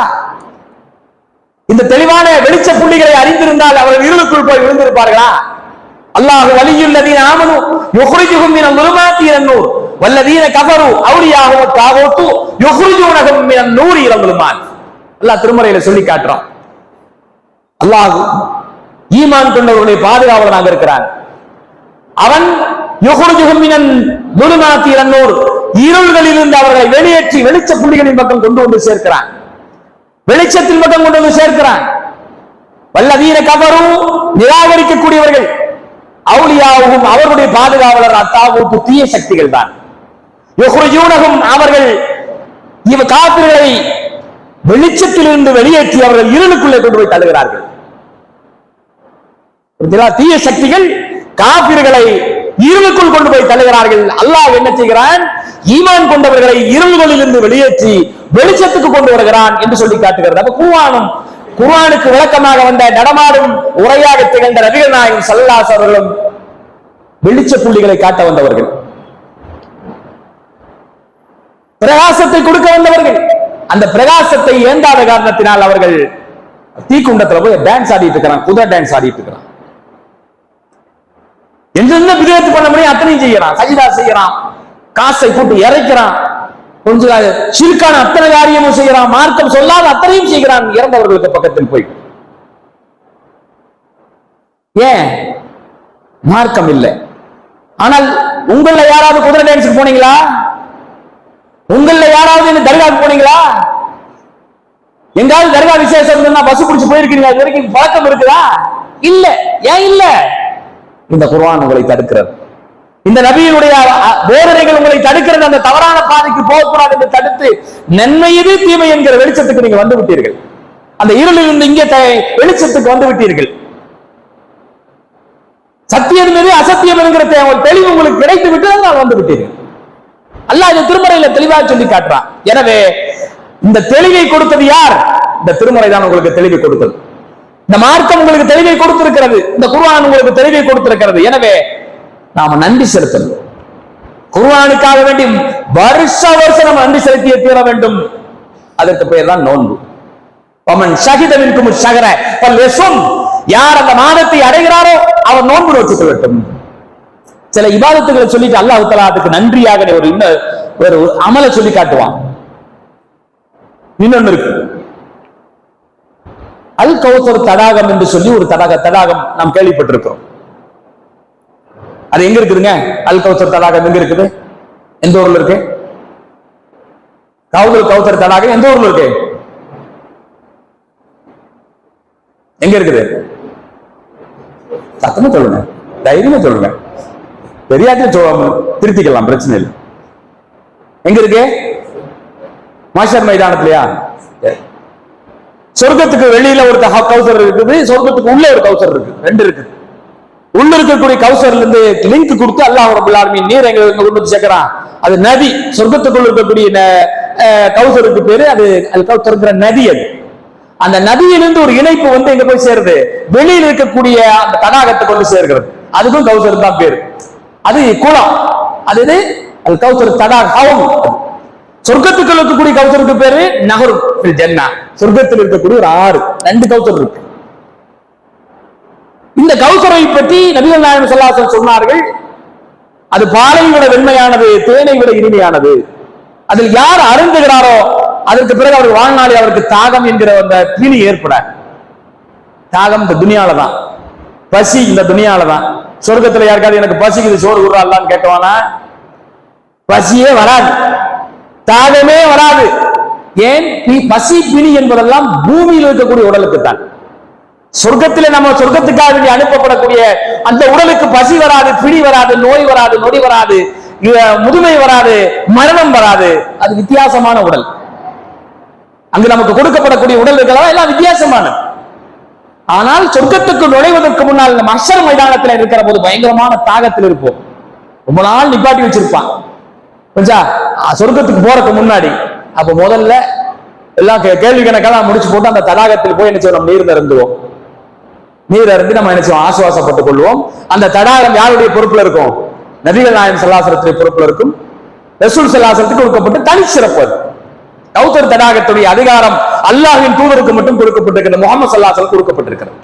இந்த தெளிவான வெளிச்ச புள்ளிகளை அறிந்திருந்தால் அவர்கள் இருளுக்குள் போய் விழுந்திருப்பார்களா? அல்லாஹ் வலியுல்லதீன ஆமனு யுக்ரிஜுஹும் மினல் ظுலுமாத்தி இலன் நூர் வல்லதீன கஃபரு அவுலியாஹும் தாகூத்து யுக்ரிஜூனஹும் மினன் நூரி இலல் ظுலுமாத். அல்லாஹ் திருமறையில சொல்லி காட்டுறான். அல்லாஹ் ஈமான் கொண்டவர்களுடைய பாதுகாவலனாக இருக்கிறான். அவன் யுக்ரிஜுஹும் மினன் ظுலுமாத்தி இலன் நூர், இருள்களிலிருந்து அவர்களை வெளியேற்றி வெளிச்ச புள்ளிகளின் பக்கம் கொண்டு வந்து சேர்க்கிறான். வெளிச்சத்தின் பக்கம் கொண்டு வந்து சேர்க்கிறான். வல்லதீன கஃபரு, நிராகரிக்கக்கூடியவர்கள், அவுலியாவும் அவர்களுடைய பாதுகாவலர் அத்தாகூத்து தீய சக்திகள் தான். யுக்ரிஜூனஹும், அவர்கள் காபிர்களை வெளிச்சத்திலிருந்து வெளியேற்றி அவர்கள் இருளுக்குள்ளே கொண்டு போய் தள்ளுகிறார்கள். தீய சக்திகள் காபிர்களை இருளுக்குள் கொண்டு போய் தள்ளுகிறார்கள். அல்லாஹ் என்ன செய்கிறான்? ஈமான் கொண்டவர்களை இருள்களிலிருந்து வெளியேற்றி வெளிச்சத்துக்கு கொண்டு வருகிறான் என்று சொல்லி காட்டுகிறது. அப்ப குர்ஆனுக்கு விளக்கமாக வந்த நடமாடும் உரையாக திகழ்ந்த நபிகள் நாயகம் ஸல்லல்லாஹு அலைஹி வஸல்லம் வெளிச்ச புள்ளிகளை காட்ட வந்தவர்கள், பிரகாசத்தை கொடுக்க வந்தவர்கள். அந்த பிரகாசத்தை ஏந்தாத காரணத்தினால் அவர்கள் தீக்குண்டத்துல போய் டான்ஸ் ஆடிட்டு இருக்கிறான், குதிரை டான்ஸ் ஆடிட்டு இருக்கிறான். எந்தெந்த விதத்து பண்ண முடியும் அத்தனையும் செய்யறான். சஜிதா செய்யறான், காசை போட்டு இறைக்கிறான், கொஞ்சம் சிறுக்கான அத்தனை காரியமும் செய்யறான், மார்க்கம் சொல்லாத அத்தனையும் செய்கிறான் இறந்தவர்களுக்கு பக்கத்தில் போய். ஏன்? மார்க்கம் இல்லை. ஆனால் உங்கள யாராவது குதிரை டான்ஸுக்கு போனீங்களா? உங்கள யாராவது தர்காவுக்கு போனீங்களா? எங்காவது தர்கா விசேஷம் பஸ் பிடிச்சு போயிருக்கீங்களா? இது வரைக்கும் பழக்கம் இருக்குதா? இல்ல. ஏன் இல்ல? இந்த குர்ஆன் உங்களை தடுக்கிறது, இந்த நபியினுடைய போதனைகள் உங்களை தடுக்கிறது. அந்த தவறான பாதைக்கு போகக்கூடாது என்று தடுத்து நன்மை எது தீமை என்கிற வெளிச்சத்துக்கு நீங்க வந்து விட்டீர்கள். அந்த இருளில் இருந்து இங்கே வெளிச்சத்துக்கு வந்து விட்டீர்கள். சத்தியம் எது அசத்தியம் என்கிற தெளிவு உங்களுக்கு கிடைத்து விட்டு அதனால் வந்து விட்டீர்கள். அல்லாஹ் இந்த திருமறையில தெளிவாக சொல்லி காட்டுறான். எனவே இந்த தெளிவை கொடுத்தது யார்? இந்த திருமறை தான் உங்களுக்கு தெளிவை கொடுத்தது. இந்த மார்க்கம் உங்களுக்கு தெளிவை கொடுத்திருக்கிறது. இந்த குர்ஆன் உங்களுக்கு தெளிவை கொடுத்திருக்கிறது. எனவே நாம நன்றி செலுத்தணும். குர்ஆனுக்காக வேண்டி வருஷம் நம்ம நன்றி செலுத்திய தீர வேண்டும். அதற்கு பெயர் தான் நோன்பு. பமன் ஷஹிதமின்கும் ஷஹர ஃபல்யஸும், யார் அந்த மாதத்தை அடைகிறாரோ அவர் நோன்பு நோற்றுக் கொள்ளட்டும். சில இபாதத்துகளை சொல்லிட்டு அல்லாஹ் தஆலா அதுக்கு நன்றியாக ஒரு அமலை சொல்லி காட்டுவான். இன்னொன்று இருக்கு, அல் கௌசர் தடாகம் என்று சொல்லி ஒரு தடாகம் நாம் கேள்விப்பட்டிருக்கிறோம். அது எங்க இருக்குதுங்க? அல் கௌசர் தடாகம் எங்க இருக்குது? எந்த ஊர்ல இருக்கு? கௌசர் தடாகம் எந்த ஊர்ல இருக்கு? எங்க இருக்குது? சத்தமா சொல்லுங்க, தைரியமா சொல்லுங்க. பெரியாட்டில் சொல்லாம திருத்திக்கலாம், பிரச்சனை இல்லை. எங்க இருக்கு? மாஷர் மைதானத்திலயா? சொர்க்கத்துக்கு வெளியில ஒரு கௌசர் இருக்குது, சொர்க்கத்துக்கு உள்ள ஒரு கௌசர் இருக்கு, ரெண்டு இருக்கு. உள்ள இருக்கக்கூடிய கௌசர்ல இருந்து லிங்க் கொடுத்து அல்லாஹ் ரப்பல் ஆலமீன் நீர் எங்க கொண்டு சேர்க்கிறான். அது நதி. சொர்க்கத்துக்குள்ள இருக்கக்கூடிய கௌசருக்கு பேரு அது கௌசர்ங்கிற நதி. அது அந்த நதியிலிருந்து ஒரு இணைப்பு வந்து எங்க போய் சேருது? வெளியில் இருக்கக்கூடிய அந்த தடாகத்தை கொண்டு சேர்க்கிறது. அதுக்கும் கௌசர் தான் பேரு. அது குளம். அது அது கௌசர் தடாகம். சொர்க்கத்துக்கு இருக்கக்கூடிய கௌசருக்கு பேரு நஹர் ஃபில் ஜன்னah. சொர்க்கத்தில் இருக்கக்கூடிய ஒரு ஆறு, ரெண்டு கௌசர் இருக்கு. இந்த கௌசரை பற்றி நபிகள் நாயகம் ஸல்லல்லாஹு அலைஹி வஸல்லம் சொன்னார்கள், அது பாலை விட வெண்மையானது, தேனை விட இனிமையானது. அதில் யார் அருந்துகிறாரோ அதற்கு பிறகு அவர் வாழ்நாளை அவருக்கு தாகம் என்கிற அந்த பிணி ஏற்படாது. தாகம் இந்த துனியால தான், பசி இந்த துனியால தான். சொர்க்கத்துல யாருக்காவது எனக்கு பசிக்குது சோறு குடுறா அல்லான்னு கேட்டவானா? பசியே வராது, தாகமே வராது. ஏன்? பசி பிணி என்பதெல்லாம் பூமியில் இருக்கக்கூடிய உடலுக்கு தான். சொர்க்கத்திலே நம்ம சொர்க்கத்துக்காக வேண்டி அனுப்பப்படக்கூடிய அந்த உடலுக்கு பசி வராது, பிணி வராது, நோய் வராது, நொடி வராது, முதுமை வராது, மரணம் வராது. அது வித்தியாசமான உடல். அங்கு நமக்கு கொடுக்கப்படக்கூடிய உடல் இருக்கலாம் எல்லாம் வித்தியாசமான. ஆனால் சொர்க்கத்துக்கு நுழைவதற்கு முன்னால் நம்ம மஹ்ஷர் மைதானத்தில் இருக்கிற போது பயங்கரமான தாகத்தில் இருப்போம். ரொம்ப நாள் நிப்பாட்டி வச்சிருப்பான் கொஞ்சம் சொர்க்கத்துக்கு போறதுக்கு முன்னாடி. அப்ப முதல்ல எல்லாம் கேள்வி கணக்கெல்லாம் முடிச்சு போட்டு அந்த தடாகத்தில் போய் என்ன செய்வோம்? நீர் அருந்துவோம். நீர் அருந்தி நம்ம என்ன செய்வோம்? ஆசுவாசப்பட்டுக் கொள்வோம். அந்த தடாகம் யாருடைய பொறுப்புல இருக்கும்? நபிகள் நாயகம் ஸல்லல்லாஹு அலைஹி வஸல்லம் பொறுப்புல இருக்கும். ரசூல் ஸல்லல்லாஹு அலைஹி வஸல்லம் கொடுக்கப்பட்டு தனி சிறப்பு. கௌசர் தடாகத்துடைய அதிகாரம் அல்லாஹ்வின் தூதருக்கு மட்டும் கொடுக்கப்பட்டிருக்கிறது, முஹம்மது ஸல்லல்லாஹு அலைஹி வஸல்லம் கொடுக்கப்பட்டிருக்கிறது.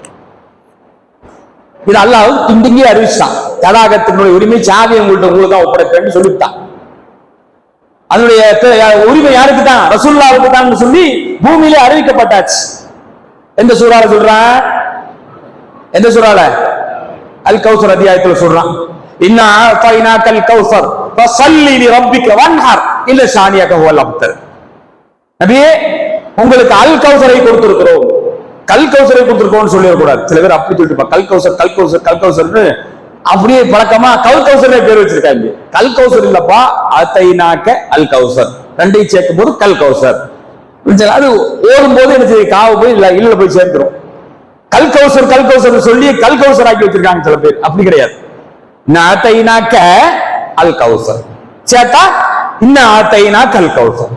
இது அல்லாஹ் இங்கே அறிவிச்சான். தடாகத்தினுடைய உரிமை சாவி உங்களுக்கு தான் ஒப்படைக்கிறேன்னு சொல்லிவிட்டான். அதனுடைய உரிமை யாருக்கு தான்? ரசூலுல்லாஹ்வுக்கு தான் சொல்லி பூமியிலே அறிவிக்கப்பட்டாச்சு. எந்த சூறால சொல்றான்? எந்த சூறால? அல் கௌசர் அத்தியாயத்தில் சொல்றான், இன்னா அஃதைனாக்கல் கௌசர் ஃபஸல்லி லிரப்பிக வன்ஹர் இல்ல ஷானியக ஹுவல் அப்தர். நபியே, உங்களுக்கு அல் கௌசரை கொடுத்திருக்கிறோம். கல் கௌசரை கொடுத்திருக்கோம்னு சொல்லிடக்கூடாது. சில பேர் அப்படி சொல்லிட்டு கல் கௌசர் கல் கௌசர் கல் கௌசர்னு அப்படியே பழக்கமா கல் கௌசர் பேர் வச்சிருக்காங்க. கல் கௌசர் இல்லப்பா, அத்தைனாக்க அல் கௌசர். ரெண்டையும் சேர்க்கும் போது கல் கௌசர். அது ஓடும் போது என்ன செய்ய? காவு போய் இல்ல போய் சேர்க்கிறோம். கல் கௌசர் சொல்லி கல் கௌசர் ஆக்கி வச்சிருக்காங்க சில பேர். அப்படி கிடையாது. அத்தைனாக்க அல் கௌசர் சேட்டா இன்னும் அத்தைனா கல் கௌசர்.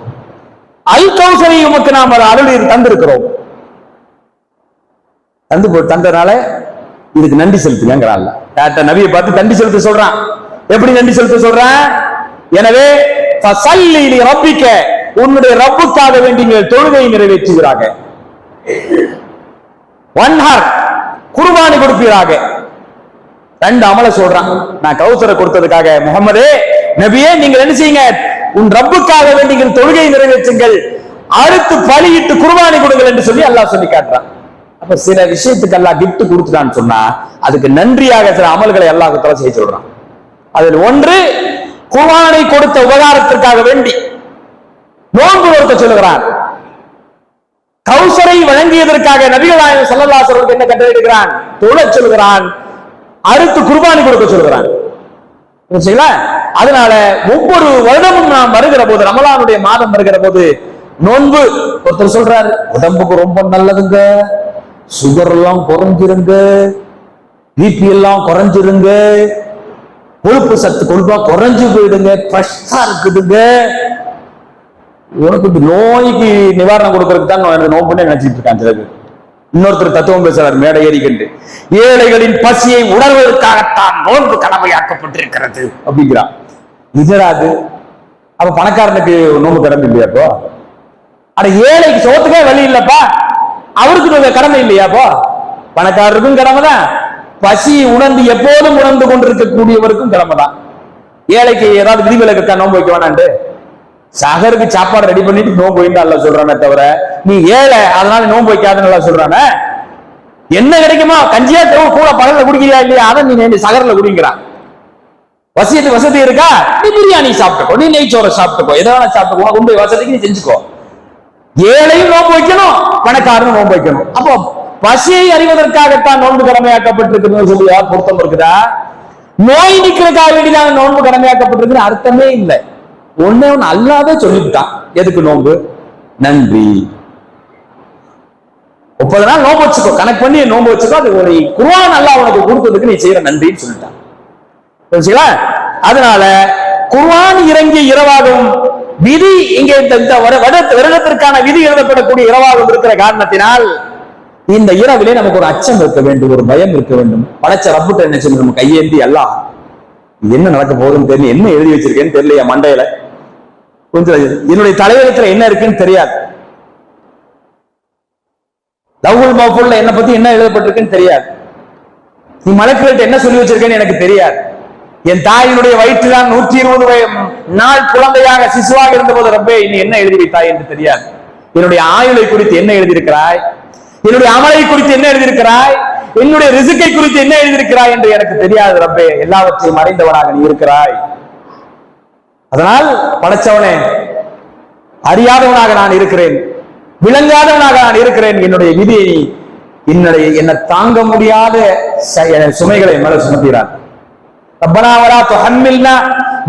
அல் கௌசரை உமக்கு நாம் அருள் தந்திருக்கிறோம். தந்தனால இதுக்கு நன்றி செலுத்துங்கிறான். நபியை பார்த்து நன்றி செலுத்த சொல்றான். எப்படி நன்றி செலுத்த சொல்றான்? எனவே ஃபஸல்லி லிரப்பிக, உன்னுடைய ரப்புக்காக வேண்டி நீங்கள் தொழுகையை நிறைவேற்றுகிறாங்க. வன்ஹர், குர்பானி கொடுப்பீராக. ரெண்டு அமலை சொல்றான். நான் கௌசரை கொடுத்ததுக்காக முஹம்மதே நபியே நீங்கள் என்ன செய்யுங்க? உன் ரப்புக்காக வேண்டி நீங்கள் தொழுகையை நிறைவேற்றுங்கள், அடுத்து பலியிட்டு குர்பானி கொடுங்கள் என்று சொல்லி அல்லாஹ் சொல்லி காட்டுறான். அப்ப சில விஷயத்துக்கு அல்லாஹ் கிஃப்ட் கொடுத்துட்டான்னு சொன்னா அதுக்கு நன்றியாக சில அமல்களை அல்லாஹ் தஆலா செய்ய சொல்றான். அதில் ஒன்று குர்பானை கொடுத்த உபகாரத்திற்காக வேண்டி நோன்பு நோக்க சொல்லுகிறான். கௌசரை வழங்கியதற்காக நபிகள் நாயகம் ஸல்லல்லாஹு அலைஹி வஸல்லம் என்ன கட்டளையிடுகிறான்? தொழச் சொல்கிறான், அறுத்து குர்பானி கொடுக்க சொல்கிறான். அதனால ஒவ்வொரு வருடமும் நாம் வருகிற போது, ரமலானுடைய மாதம் வருகிற போது நோன்பு, ஒருத்தர் சொல்றாரு உடம்புக்கு ரொம்ப நல்லதுங்க, சுகர் எல்லாம் குறைஞ்சிருங்க, பிபி எல்லாம் குறைஞ்சிருங்க, கொழுப்பு சத்து கொழுப்பா குறைஞ்சு போயிடுங்க, ஃப்ரெஷ்ஷா இருக்குதுங்க. உனக்கு நோய்க்கு நிவாரணம் கொடுக்கறதுக்கு தான் நோன்புன்னு நினைச்சிட்டு இருக்கான் சிலர். இன்னொருத்தர் தத்துவம் பேசுறார் மேடை ஏறிக்கிட்டு, ஏழைகளின் பசியை உணர்வதற்காகத்தான் நோன்பு கடமையாக்கப்பட்டிருக்கிறது அப்படிங்கிறான். இதராது அப்ப பணக்காரனுக்கு நோன்பு கடமை இல்லையாப்போ? அட ஏழைக்கு சோத்துக்கே வழி இல்லப்பா, அவருக்கு கடமை இல்லையாப்போ? பணக்காரருக்கும் கடமை தான், பசி உணர்ந்து எப்போதும் உணர்ந்து கொண்டிருக்கக்கூடியவருக்கும் கடமை தான். ஏழைக்கு ஏதாவது விதிவிலக்கு இருக்கா நோன்பு வைக்க வேணாண்டு? சகருக்கு சாப்பாடு ரெடி பண்ணிட்டு நோன்பு வைன்னு அல்ல சொல்றானே தவிர, நீ ஏழை அதனால நோன்பு வைக்காதுன்னு சொல்றானே. என்ன கிடைக்குமா கஞ்சியா கூட பகல்ல குடிக்கிறியா இல்லையா, அதை நீ சகரில் குடிக்கிறான். வசதி இருக்கா, நீ பிரியாணி சாப்பிட்டுக்கோ, நீ நெய்ச்சோரை சாப்பிட்டுக்கோ, எதை வேணா சாப்பிட்டுக்கோ, உங்க வசதிக்கு நீ செஞ்சுக்கோ. ஏழையும் நோன்பு வைக்கணும், பணக்காரனும் நோன்பு வைக்கணும். அப்போ பசியை அறிவதற்காகத்தான் நோன்பு கடமையாக்கப்பட்டிருக்குன்னு சொல்லி பொருத்தம் இருக்குதா? நோய் நிற்கிறதுக்காக வேண்டிதான் நோன்பு கடமையாக்கப்பட்டிருக்கு அர்த்தமே இல்லை. ஒன்னே ஒன்னு அல்லாத சொல்லிவிட்டான். எதுக்கு நோன்பு? நன்றி. 30 நாள் நோன்பு வச்சுக்கோ, கணக்கு பண்ணி நோன்பு வச்சுக்கோ, அது ஒரு குர்ஆன் அல்லாஹ் உனக்கு கொடுத்ததுக்கு நீ செய்யற நன்றின்னு சொல்லிட்டான். அதனால குர்ஆன் இறங்கிய இரவாகவும் விதி இங்கே இந்த வருடத்திற்கான விதி எழுதப்படக்கூடிய இரவாகவும் இருக்கிற காரணத்தினால் இந்த இரவிலே நமக்கு ஒரு அச்சம் இருக்க வேண்டும், ஒரு பயம் இருக்க வேண்டும். படைச்ச ரப்புட்ட என்ன சொல்லி நம்ம கையேந்தி அல்லாஹ் என்ன நடக்க போகுதுன்னு தெரியல, என்ன எழுதி வச்சிருக்கேன்னு தெரியல, என் மண்டையில கொஞ்சம் என்னுடைய தலைவரத்துல என்ன இருக்குன்னு தெரியாது, லவ்ஹுல் மஹ்ஃபூல்ல என்ன பத்தி என்ன எழுதப்பட்டிருக்குன்னு தெரியாது, நீ மலக்குகள்ட்ட என்ன சொல்லி வச்சிருக்கேன்னு எனக்கு தெரியாது. என் தாயினுடைய வயிற்றுதான் 120 நாள் குழந்தையாக சிசுவாக இருந்த போது ரப்பே நீ என்ன எழுதி வைத்தாய் என்று தெரியாது. என்னுடைய ஆயுளை குறித்து என்ன எழுதியிருக்கிறாய், என்னுடைய அமலை குறித்து என்ன எழுதியிருக்கிறாய், என்னுடைய ரிசுக்கை குறித்து என்ன எழுதியிருக்கிறாய் என்று எனக்கு தெரியாது ரப்பே. எல்லாவற்றையும் அறிந்தவனாக நீ இருக்கிறாய். அதனால் படைச்சவனே, அறியாதவனாக நான் இருக்கிறேன், விளங்காதவனாக நான் இருக்கிறேன். என்னுடைய விதியை என்ன தாங்க முடியாத சுமைகளை மேல சுமத்துகிறார். ரப்பனா வலா துஹம்மில்னா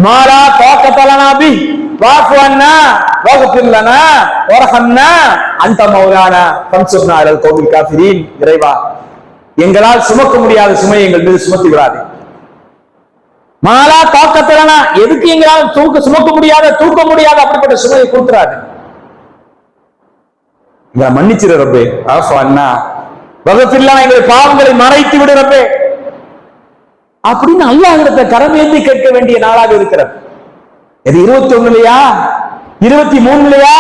மா லா தாகத லனா பி வஃபு அன்னா வஃபிர் லனா வர்ஹம்னா அன்த மௌலானா ஃபன்சுர்னா அலல் கௌமில் காஃபிரீன். இறைவா, எங்களால் சுமக்க முடியாத சுமையை எங்கள் மீது சுமத்தி விடாதே. மாலா தாகத லனா, எதுக்கு எங்களால் சுமக்க முடியாத தூக்க முடியாத அப்படிப்பட்ட சுமையை கொடுத்துறாரு. எங்களை மன்னிச்சிரு ரப்பே, வஃபு அன்னா வஃபிர் லனா, எங்களுடைய பாவங்களை மறைத்து விடு ரப்பே அப்படின்னு அல்லாஹ்விடத்தை கரமேந்தி கேட்க வேண்டிய நாளாக இருக்கிறது. இது 21லயா, 23லயா,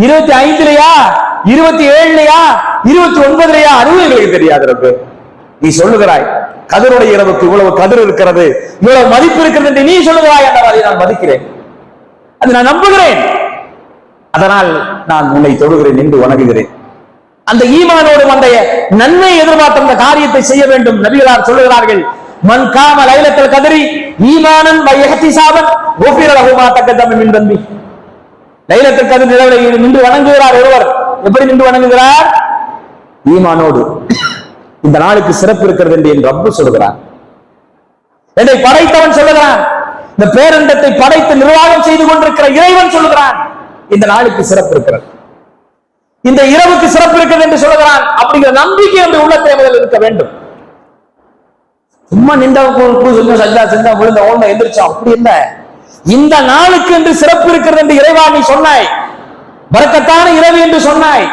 25லயா, 27லயா, 29லயா, அதுவும் எங்களுக்கு தெரியாது ரப்பே. நீ சொல்லுகிறாய் கதிருடைய இரவுக்கு இவ்வளவு கதிர் இருக்கிறது, இவ்வளவு மதிப்பு இருக்கிறது என்று நீ சொல்லுகிறாய் என்றால் அதை நான் மதிக்கிறேன், அது நான் நம்புகிறேன். அதனால் நான் உன்னை தொழுகிறேன் என்று வணங்குகிறேன். அந்த ஈமானோடு அந்த நன்மை எதிர்பார்த்த அந்த காரியத்தை செய்ய வேண்டும். நபிகளார் சொல்லுகிறார்கள், மன் காம லைலத்துல் கத்ரி ஈமானன் வ இஹ்திசாபன் குஃபிர லஹு மா தகதம மின் தம்பி. லைலத்துல் கத்ர் இரவில் நின்று வணங்குகிறார் ஒருவர். எப்படி நின்று வணங்குகிறார்? ஈமானோடு. இந்த நாளுக்கு சிறப்பு இருக்கிறது என்று என் ரப்பு சொல்கிறார். என்னை படைத்தவன் சொல்லுகிறான், இந்த பேரண்டத்தை படைத்து நிர்வாகம் செய்து கொண்டிருக்கிற இறைவன் சொல்லுகிறான், இந்த நாளுக்கு சிறப்பு இருக்கிறது, இந்த இரவுக்கு சிறப்பு இருக்கிறது என்று சொல்லுகிறான். அப்படிங்கிற நம்பிக்கை அந்த உள்ளத்தை முதல் இருக்க வேண்டும். சும்மா நின்ற சஜ்ஜா செஞ்சா விழுந்த ஓண்ட எந்திரிச்சோம் அப்படி இல்ல. இந்த நாளுக்கு என்று சிறப்பு இருக்கிறது என்று இறைவா நீ சொன்னாய், பரக்கத்தான இரவு என்று சொன்னாய்,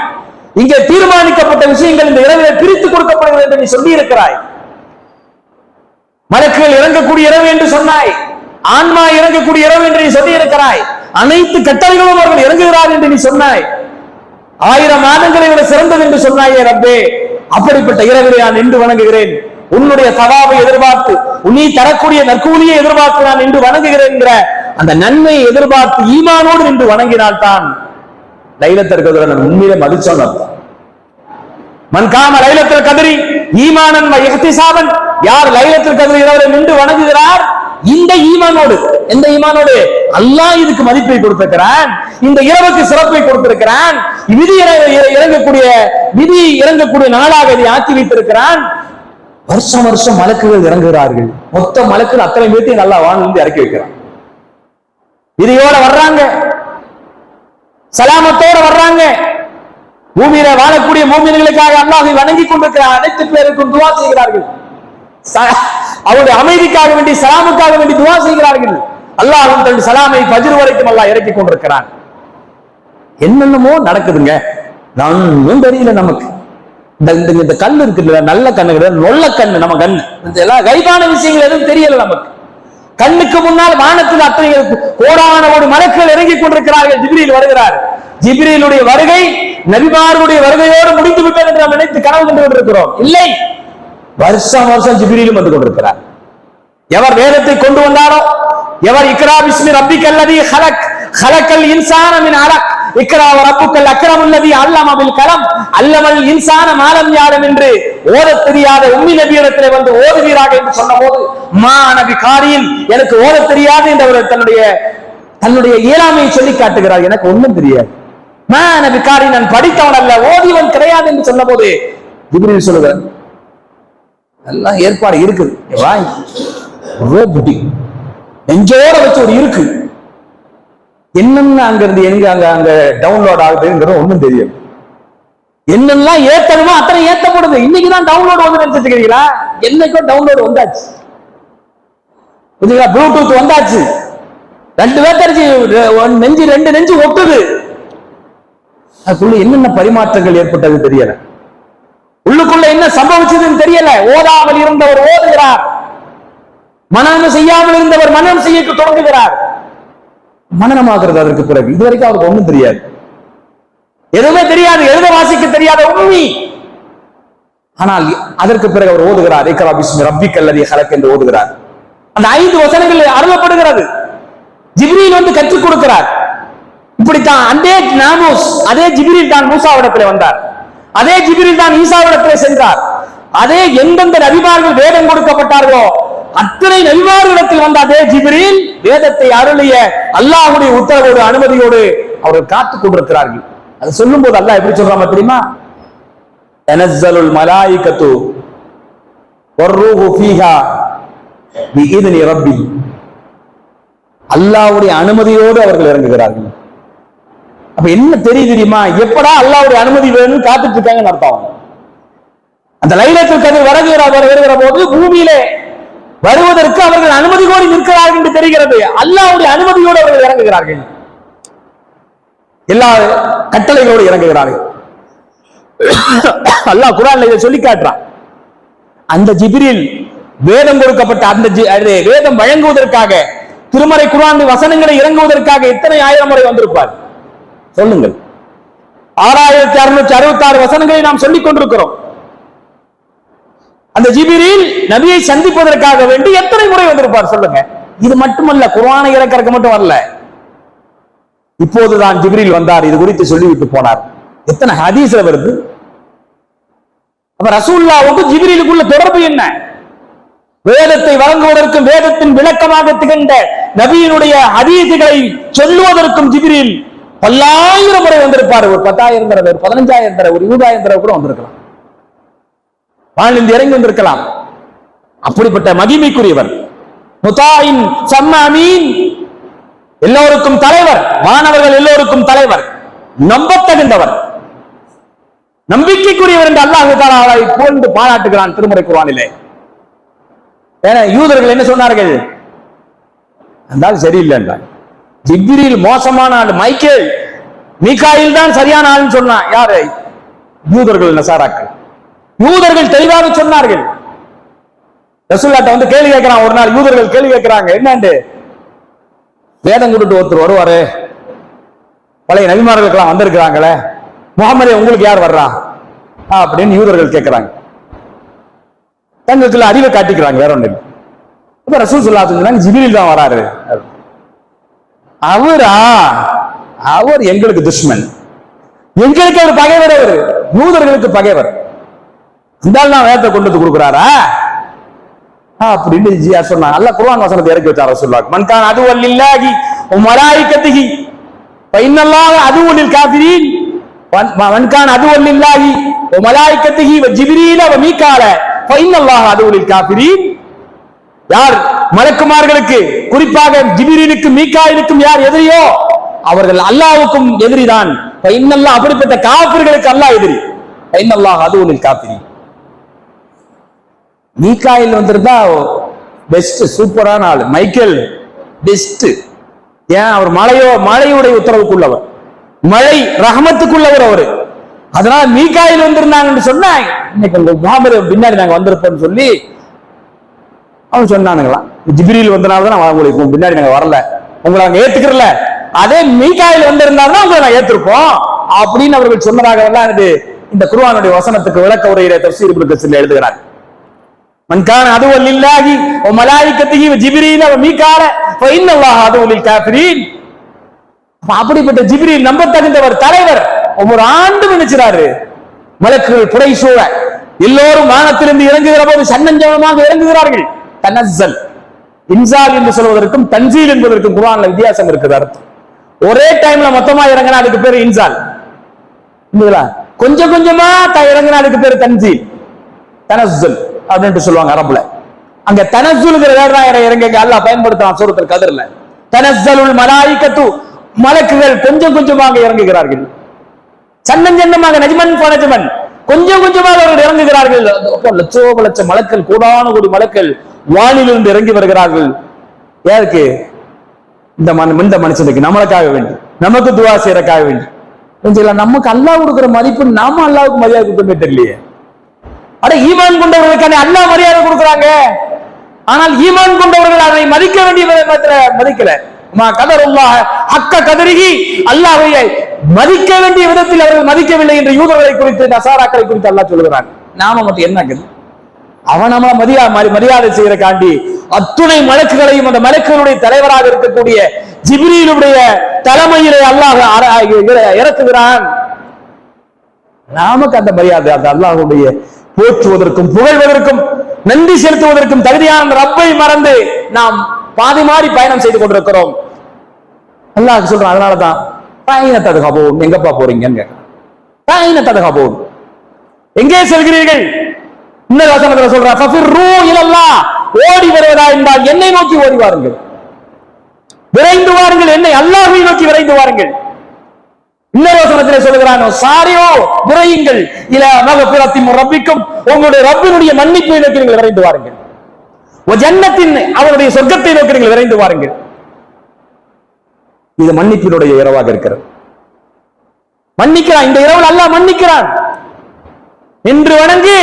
இங்கே தீர்மானிக்கப்பட்ட விஷயங்கள் இந்த இரவிலே பிரித்து கொடுக்கப்படுகிறது என்று நீ சொல்லி இருக்கிறாய். மலக்குகள் இறங்கக்கூடிய இரவு என்று சொன்னாய், ஆன்மா இறங்கக்கூடிய இரவு என்று நீ சொல்லி இருக்கிறாய், அனைத்து கட்டளைகளும் அவர்கள் இறங்குகிறார் என்று நீ சொன்னாய், 1000 மாதங்களை விட சிறந்தது என்று சொன்னாயே ரப்பே. அப்படிப்பட்ட இரவிலே நான் நின்று வணங்குகிறேன், உன்னுடைய சவாபை எதிர்பார்த்து, நீ தரக்கூடிய நற்கூலியை எதிர்பார்த்து நான் நின்று வணங்குகிறேன் என்கிற அந்த நன்மையை எதிர்பார்த்து ஈமானோடு நின்று வணங்கினால்தான் லைலத்துல் கத்ரை நான் உண்மையிலே மதிச்சோம் அர்த்தம். மன் காம லைலத்துல் கத்ரி ஈமானன் வ இஹ்திசாபன், யார் லைலத்துல் கத்ர் இரவில் நின்று வணங்குகிறார் இந்த ஈமானோடு, எந்த ஈமானோடு? அல்லாஹ் இதுக்கு மதிப்பை கொடுத்திருக்கிறான், இந்த இரவுக்கு சிறப்பை கொடுத்திருக்கிறான், விதி இறங்கக்கூடிய நாளாக இதை ஆக்கி வைத்திருக்கிறான். வருஷம் வருஷம் மலக்குகள் இறங்குகிறார்கள். மொத்த மலக்குகள் அத்தனை பேர்த்தையும் நல்லா வானிலிருந்து இறக்கி வைக்கிறான். விதியோட வர்றாங்க, சலாமத்தோட வர்றாங்க. பூமியில வாழக்கூடிய மூமின்களுக்காக அல்லாஹ்வை வணங்கி கொண்டிருக்கிற அனைத்து பேருக்கும் துவா செய்கிறார்கள். அவருடைய அமைதிக்காக வேண்டி, சலாமுக்காக வேண்டி துவா செய்கிறார்கள். அல்லாஹ் தன் சலாமை ஃபஜ்ர் வரைக்கும் அல்லாஹ் இறக்கி கொண்டிருக்கிறான். என்னென்னமோ நடக்குதுங்க, ஒன்னும் தெரியல நமக்கு. இந்த கண்ணு இருக்குல்ல, நல்ல கண்ணு, நொல்ல கண்ணு, நம்ம கண்ணு, எல்லாம் கைபான விஷயங்கள் எதுவும் தெரியல நமக்கு. கண்ணுக்கு முன்னால் வானத்தில் அத்தனை கோடான ஒரு மலக்குகள் இறங்கிக் கொண்டிருக்கிறார்கள். ஜிப்ரீல் வருகிறார். ஜிப்ரீலுடைய வருகை நபிமார்களுடைய வருகையோடு முடிந்து விட்டது என்று நாம் நினைத்து கனவு கண்டு கொண்டிருக்கிறோம். இல்லை, வருஷம் வருஷம் ஜிப்ரீலும் வந்து கொண்டிருக்கிறார். எவர் வேதத்தை கொண்டு வந்தாரோ, எவர் இக்ரா பிஸ்மி ரப்பிக்கல் லதீ ஹலக்கல் இன்சான மின் அலக் இக்ரா ரப்புக்கல் அக்ரமுல் லதீ அல்லம பில் கலம் அல்லமல் இன்சான மா லம் யஅலம் என்று ஓதத் தெரியாத உம்மி நபியிடத்திலே வந்து ஓதுவீராக என்று சொன்னபோது, மா நபி காரியில், எனக்கு ஓதத் தெரியாது என்று அவர் தன்னுடைய இயலாமையை சொல்லி காட்டுகிறார். எனக்கு ஒன்றும் தெரியாது, மா நபி காரி, நான் படித்தவன் அல்ல, ஓதியவன் கிடையாது என்று சொன்னபோது ஜிப்ரீல் சொல்லுகிறார், எல்லாம் ஏற்பாடு இருக்குது, நெஞ்சோட வச்சு ஒரு இருக்கு, என்னென்ன அங்க இருந்து எங்க அங்க டவுன்லோட் ஆகுதுங்கிறது ஒண்ணும் தெரியும். என்னெல்லாம் ஏத்தணுமோ அத்தனை ஏத்தப்படுது. இன்னைக்குதான் டவுன்லோட் வந்து நினைச்சிருக்கீங்களா? என்னைக்கும் டவுன்லோட் வந்தாச்சு, ப்ளூடூத் வந்தாச்சு, ரெண்டு நெஞ்சு ஒட்டுது. அதுக்குள்ள என்னென்ன பரிமாற்றங்கள் ஏற்பட்டது தெரியல, உள்ளுக்குள்ள என்ன சம்பவிச்சதுன்னு தெரியல. ஓதாமல் இருந்தவர் ஓதுகிறார், மனனம் செய்யாமல் இருந்தவர் மனனம் செய்ய தொடங்குகிறார். மனனமாகிறது அதற்கு பிறகு. இதுவரைக்கும் அவருக்கு ஒண்ணும் தெரியாது, எதுவுமே தெரியாது, எழுத வாசிக்க தெரியாத உண்மை. ஆனால் அதற்கு பிறகு அவர் ஓதுகிறார், இக்ரா பிஸ்மி ரப்பிக்கல் லதீ ஹலக் என்று ஓதுகிறார். அந்த 5 வசனங்கள் அருளப்படுகிறது. ஜிப்ரீல் வந்து கற்றுக் கொடுக்கிறார். இப்படித்தான் அதே ஜிப்ரீல் தான் மூசாவிடத்திலே வந்தார், அதே ஜிப்ரீல் தான் ஈசாவிடத்திலே சென்றார். அதே எந்தெந்த நபிமார்கள் வேதம் கொடுக்கப்பட்டார்களோ அத்தனை நபிமார்களிடத்தில் வந்த அதே ஜிப்ரீல் வேதத்தை அருளிய அல்லாஹ்வுடைய உத்தரவோடு அனுமதியோடு அவர்கள் காத்துக் கொண்டிருக்கிறார்கள். அது சொல்லும் போது அல்லாஹ் எப்படி சொல்றாங்க தெரியுமா? தனஸ்ஸலுல் மலாயிகத்து வர்ரூஹு ஃபீஹா பிஇذن ரப்பி. அல்லாஹ்வுடைய அனுமதியோடு அவர்கள் இறங்குகிறார்கள். அப்ப என்ன தெரியுமா? எப்படா அல்லாஹ்வுடைய அனுமதி வேணும்னு காத்துட்டு இருக்காங்கன்னு அர்த்தம். அந்த லைலத்துல் கத்ர் வருகிற போது பூமியிலே வருவதற்கு அவர்கள் அனுமதி கோரி நிற்கிறார்கள் என்று தெரிகிறது. அல்லாஹ்வுடைய அனுமதியோடு அவர்கள் இறங்குகிறார்கள், எல்லா கட்டளைகளோடு இறங்குகிறார்கள். அல்லாஹ் குர்ஆன்ல இதை சொல்லி காட்டுறான். அந்த ஜிப்ரீல் வேதம் கொடுக்கப்பட்ட அந்த வேதம் வழங்குவதற்காக, திருமறை குர்ஆன் வசனங்களை இறங்குவதற்காக எத்தனை ஆயிரம் முறை வந்திருப்பார் சொல்லுங்கள். 6666 வசனங்களை நாம் சொல்லிக் கொண்டிருக்கிறோம். அந்த ஜிப்ரீல் நபியை சந்திப்பதற்காக வேண்டி எத்தனை முறை வந்திருப்பார் சொல்லுங்க. இது மட்டுமல்ல, குர்ஆனை இறக்கறதுக்கு மட்டும் வரல, இப்போதுதான் ஜிப்ரீல் வந்தார், இது குறித்து சொல்லிவிட்டு போனார். எத்தனை ஹதீஸ்ல வருது. அப்ப ரசூலுல்லாஹ்வுக்கு ஜிப்ரீலுக்குள்ள தொடர்பு என்ன? வேதத்தை வழங்குவதற்கும் வேதத்தின் விளக்கமாக திகழ்ந்த நபியினுடைய ஹதீஸ்களை சொல்லுவதற்கும் ஜிப்ரீல் பல்லாயிரம் முறை வந்திருப்பார். ஒரு 10,000 தடவை, ஒரு 15,000 தடவை, ஒரு 20,000 தடவை கூட வந்திருக்கலாம், வானிலிருந்து இறங்கி வந்திருக்கலாம். அப்படிப்பட்ட மகிமைக்குரியவர், முதாயின் சம்ம அமீன், எல்லோருக்கும் தலைவர், மாணவர்கள் எல்லோருக்கும் தலைவர், நம்பத்தகுந்தவர், நம்பிக்கைக்குரியவர் என்று அல்லாஹ் தஆலா புகழ்ந்து பாராட்டுகிறான் திருமறை குர்ஆனிலே. யூதர்கள் என்ன சொன்னார்கள்? அந்தால் சரியில்லை என்றார். ஜிப்ரீல் மோசமான ஆள், மீகாயில் தான் சரியான ஆள்னு சொன்னான். யாரு? யூதர்கள், நசாராக்கள். யூதர்கள் தெளிவாக சொன்னார்கள். ரசூலுல்லாஹ் வந்து கேள்வி கேட்கிறான் ஒரு நாள். யூதர்கள் கேள்வி கேட்கிறாங்க, என்னண்டு வேதம் கொடுத்து ஒருத்தர் வருவாரு, பழைய நபிமார்களுக்கெல்லாம் வந்திருக்கிறாங்களே, முகமதே உங்களுக்கு யார் வர்றா அப்படின்னு யூதர்கள் கேட்கிறாங்க. தங்களுக்குள்ள அறிவை காட்டிக்கிறாங்க, வேற ஒண்ணு. இப்ப ரசூல் ஸல்லல்லாஹு அலைஹி வஸல்லம் ஜிப்ரீல் தான் வராரு. அவர் எங்களுக்கு துஷ்மன், எங்களுக்கு அவர் பகைவர், அவர் யூதர்களுக்கு பகைவர். இந்த நான் வேதத்தை கொண்டு வந்து கொடுக்குறாரா? அப்படின்னு ஜியார் சொன்னாங்க. அல்லாஹ் குர்ஆன் வசனத்தை இறக்கி வச்சார் ரசூலுல்லாஹ். மன் கான அதுவல் லில்லாஹி வ மலாயிகத்திஹி ஃபஇன்னல்லாஹ அதுவல் லில் காஃபிரீன். மன் கான அதுவல் லில்லாஹி வ மலாயிகத்திஹி வ ஜிப்ரீல வ மீகால ஃபஇன்னல்லாஹ அதுவல் லில் காஃபிரீன். யார் மலக்குமார்களுக்கு, குறிப்பாக ஜிப்ரீலுக்கும் மீகாயிலுக்கும் யார் எதிரியோ அவர்கள் அல்லாஹ்வுக்கும் எதிரிதான். ஃபஇன்னல்லாஹ், அப்படிப்பட்ட காஃபிர்களுக்கு அல்லாஹ் எதிரி. ஃபஇன்னல்லாஹ அதுவல் லில் காஃபிரீன். மீகாயில் வந்திருந்தா பெஸ்ட், சூப்பரான ஆளு. Michael best. ஏன்? அவர் மழையுடைய உத்தரவுக்குள்ளவர், மழை ரஹமத்துக்குள்ளவர் அவரு. அதனால மீகாயில் வந்திருந்தாங்கன்னு சொன்னா இன்னைக்கு முகமது பின்னாடி நாங்க வந்திருப்போம்னு சொல்லி அவன் சொன்னானுங்களாம். ஜிப்ரீல் வந்தனாலதான் உங்களுக்கு பின்னாடி நாங்க வரல, உங்களை நாங்க ஏத்துக்கிறல. அதே மீகாயில் வந்திருந்தாருன்னா உங்களை நான் ஏத்திருப்போம் அப்படின்னு அவர்கள் சொன்னதாக இந்த குர்ஆனுடைய வசனத்துக்கு விளக்க உரையில தஃசீர் இப்னு கஸீர் எழுதுகிறார். மன் கான அதுவல் லில்லாஹி வ மலாயிகத்திஹி வ ஜிப்ரீல வ மீகால ஃபஇன்னல்லாஹ அதுவல் லில் காஃபிரீன். அப்படிப்பட்ட ஜிப்ரீல் நம்ப தகுந்தவர், தலைவர். ஒவ்வொரு ஆண்டும் நினைச்சாரு மலக்குகள் புடை சூழ எல்லோரும் வானத்திலிருந்து இறங்குகிற போது சன்னஞ்சமாக இறங்குகிறார்கள். தனஸ்ஸல், இன்சால் என்று சொல்வதற்கும் தன்சீல் என்பதற்கும் குர்ஆன்ல வித்தியாசம் இருக்குது. அர்த்தம் ஒரே டைம்ல மொத்தமா இறங்கினா அதுக்கு பேரு இன்சால், கொஞ்சம் கொஞ்சமா இறங்கினா அதுக்கு பேரு தன்சீல், தனஸ்ஸல் அப்படின்னு சொல்லுவாங்க அரபுல. அங்க தனஸ்ஸுல்ங்கிற வேர்ட் இறங்க அல்லாஹ் பயன்படுத்துறான் சூரத்துல் கத்ர்ல. தனஸ்ஸலுல் மலாயிகத்து, மலக்குகள் கொஞ்சம் கொஞ்சமாக இறங்குகிறார்கள். சன்னஞ்சன்னமாக, நஜ்மன் ஃபனஜ்மன், கொஞ்சம் கொஞ்சமாக அவர்கள் இறங்குகிறார்கள். லட்சோப லட்சம் மலக்கள், கோடான கோடி மலக்கள் வானிலிருந்து இறங்கி வருகிறார்கள். யாருக்கு? இந்த மனுஷனுக்கு, நம்மளுக்காக வேண்டி, நமக்கு துஆ செய்யறதுக்காக வேண்டி. கொஞ்சம் நமக்கு அல்லாஹ் கொடுக்கிற மதிப்பு நாம அல்லாஹ்வுக்கு மரியாதை கொடுக்கவே தெரியலையே. அட, ஈமான் கொண்டவர்களுக்கான அல்லாஹ் மரியாதை கொடுக்குறாங்க. ஆனால் ஈமான் கொண்டவர்கள் அதை மதிக்க வேண்டிய மதிக்கல. அல்லாஹ்வை மதிக்க வேண்டிய விதத்தில் அவர்கள் மதிக்கவில்லை என்று யூதர்களை குறித்து, நசாராக்களை குறித்து அல்லாஹ் சொல்கிறான். நாம மட்டும் என்ன, அவன் நம்மள மரியாதை செய்கிற காண்டி அத்துணை மலக்குகளையும் அந்த மலக்குகளுடைய தலைவராக இருக்கக்கூடிய ஜிப்ரீலுடைய தலைமையிலே அல்லாஹ் இறக்குகிறான். நமக்கு அந்த மரியாதை, அந்த அல்லாஹ்வுடைய போற்றுவதற்கும் புகழ்வதற்கும் நன்றி செலுத்துவதற்கும் தகுதியான ரப்பை மறந்து நாம் பாதி மாறி பயணம் செய்து கொண்டிருக்கிறோம். அல்லாஹ் சொல்றான். அதனாலதான் எங்கப்பா போறீங்கன்னு கேட்க, எங்கே செல்கிறீர்கள்? இன்னொரு வசனத்துல சொல்றான், ஓடி வருவதா என்றால் என்னை நோக்கி ஓடி வாருங்கள், விரைந்து வாருங்கள், என்னை அல்லாஹ்வை நோக்கி விரைந்து வாருங்கள். இன்னொரு வசனத்திலே சொல்லுகிறான், சாரியோ விரையுங்கள், இல மகஃபிரத்தின் ரப்பிக்கும், உங்களுடைய ரப்பினுடைய மன்னிப்பை நோக்கி நீங்கள் விரைந்து வாருங்கள், ஜன்னத்தின் அவருடைய சொர்க்கத்தை நோக்கி நீங்கள் விரைந்து வாருங்கள். இது மன்னிப்பினுடைய இரவாக இருக்கிறது. மன்னிக்கிறான், இந்த இரவில் அல்லாஹ் மன்னிக்கிறான். என்று வணங்கு,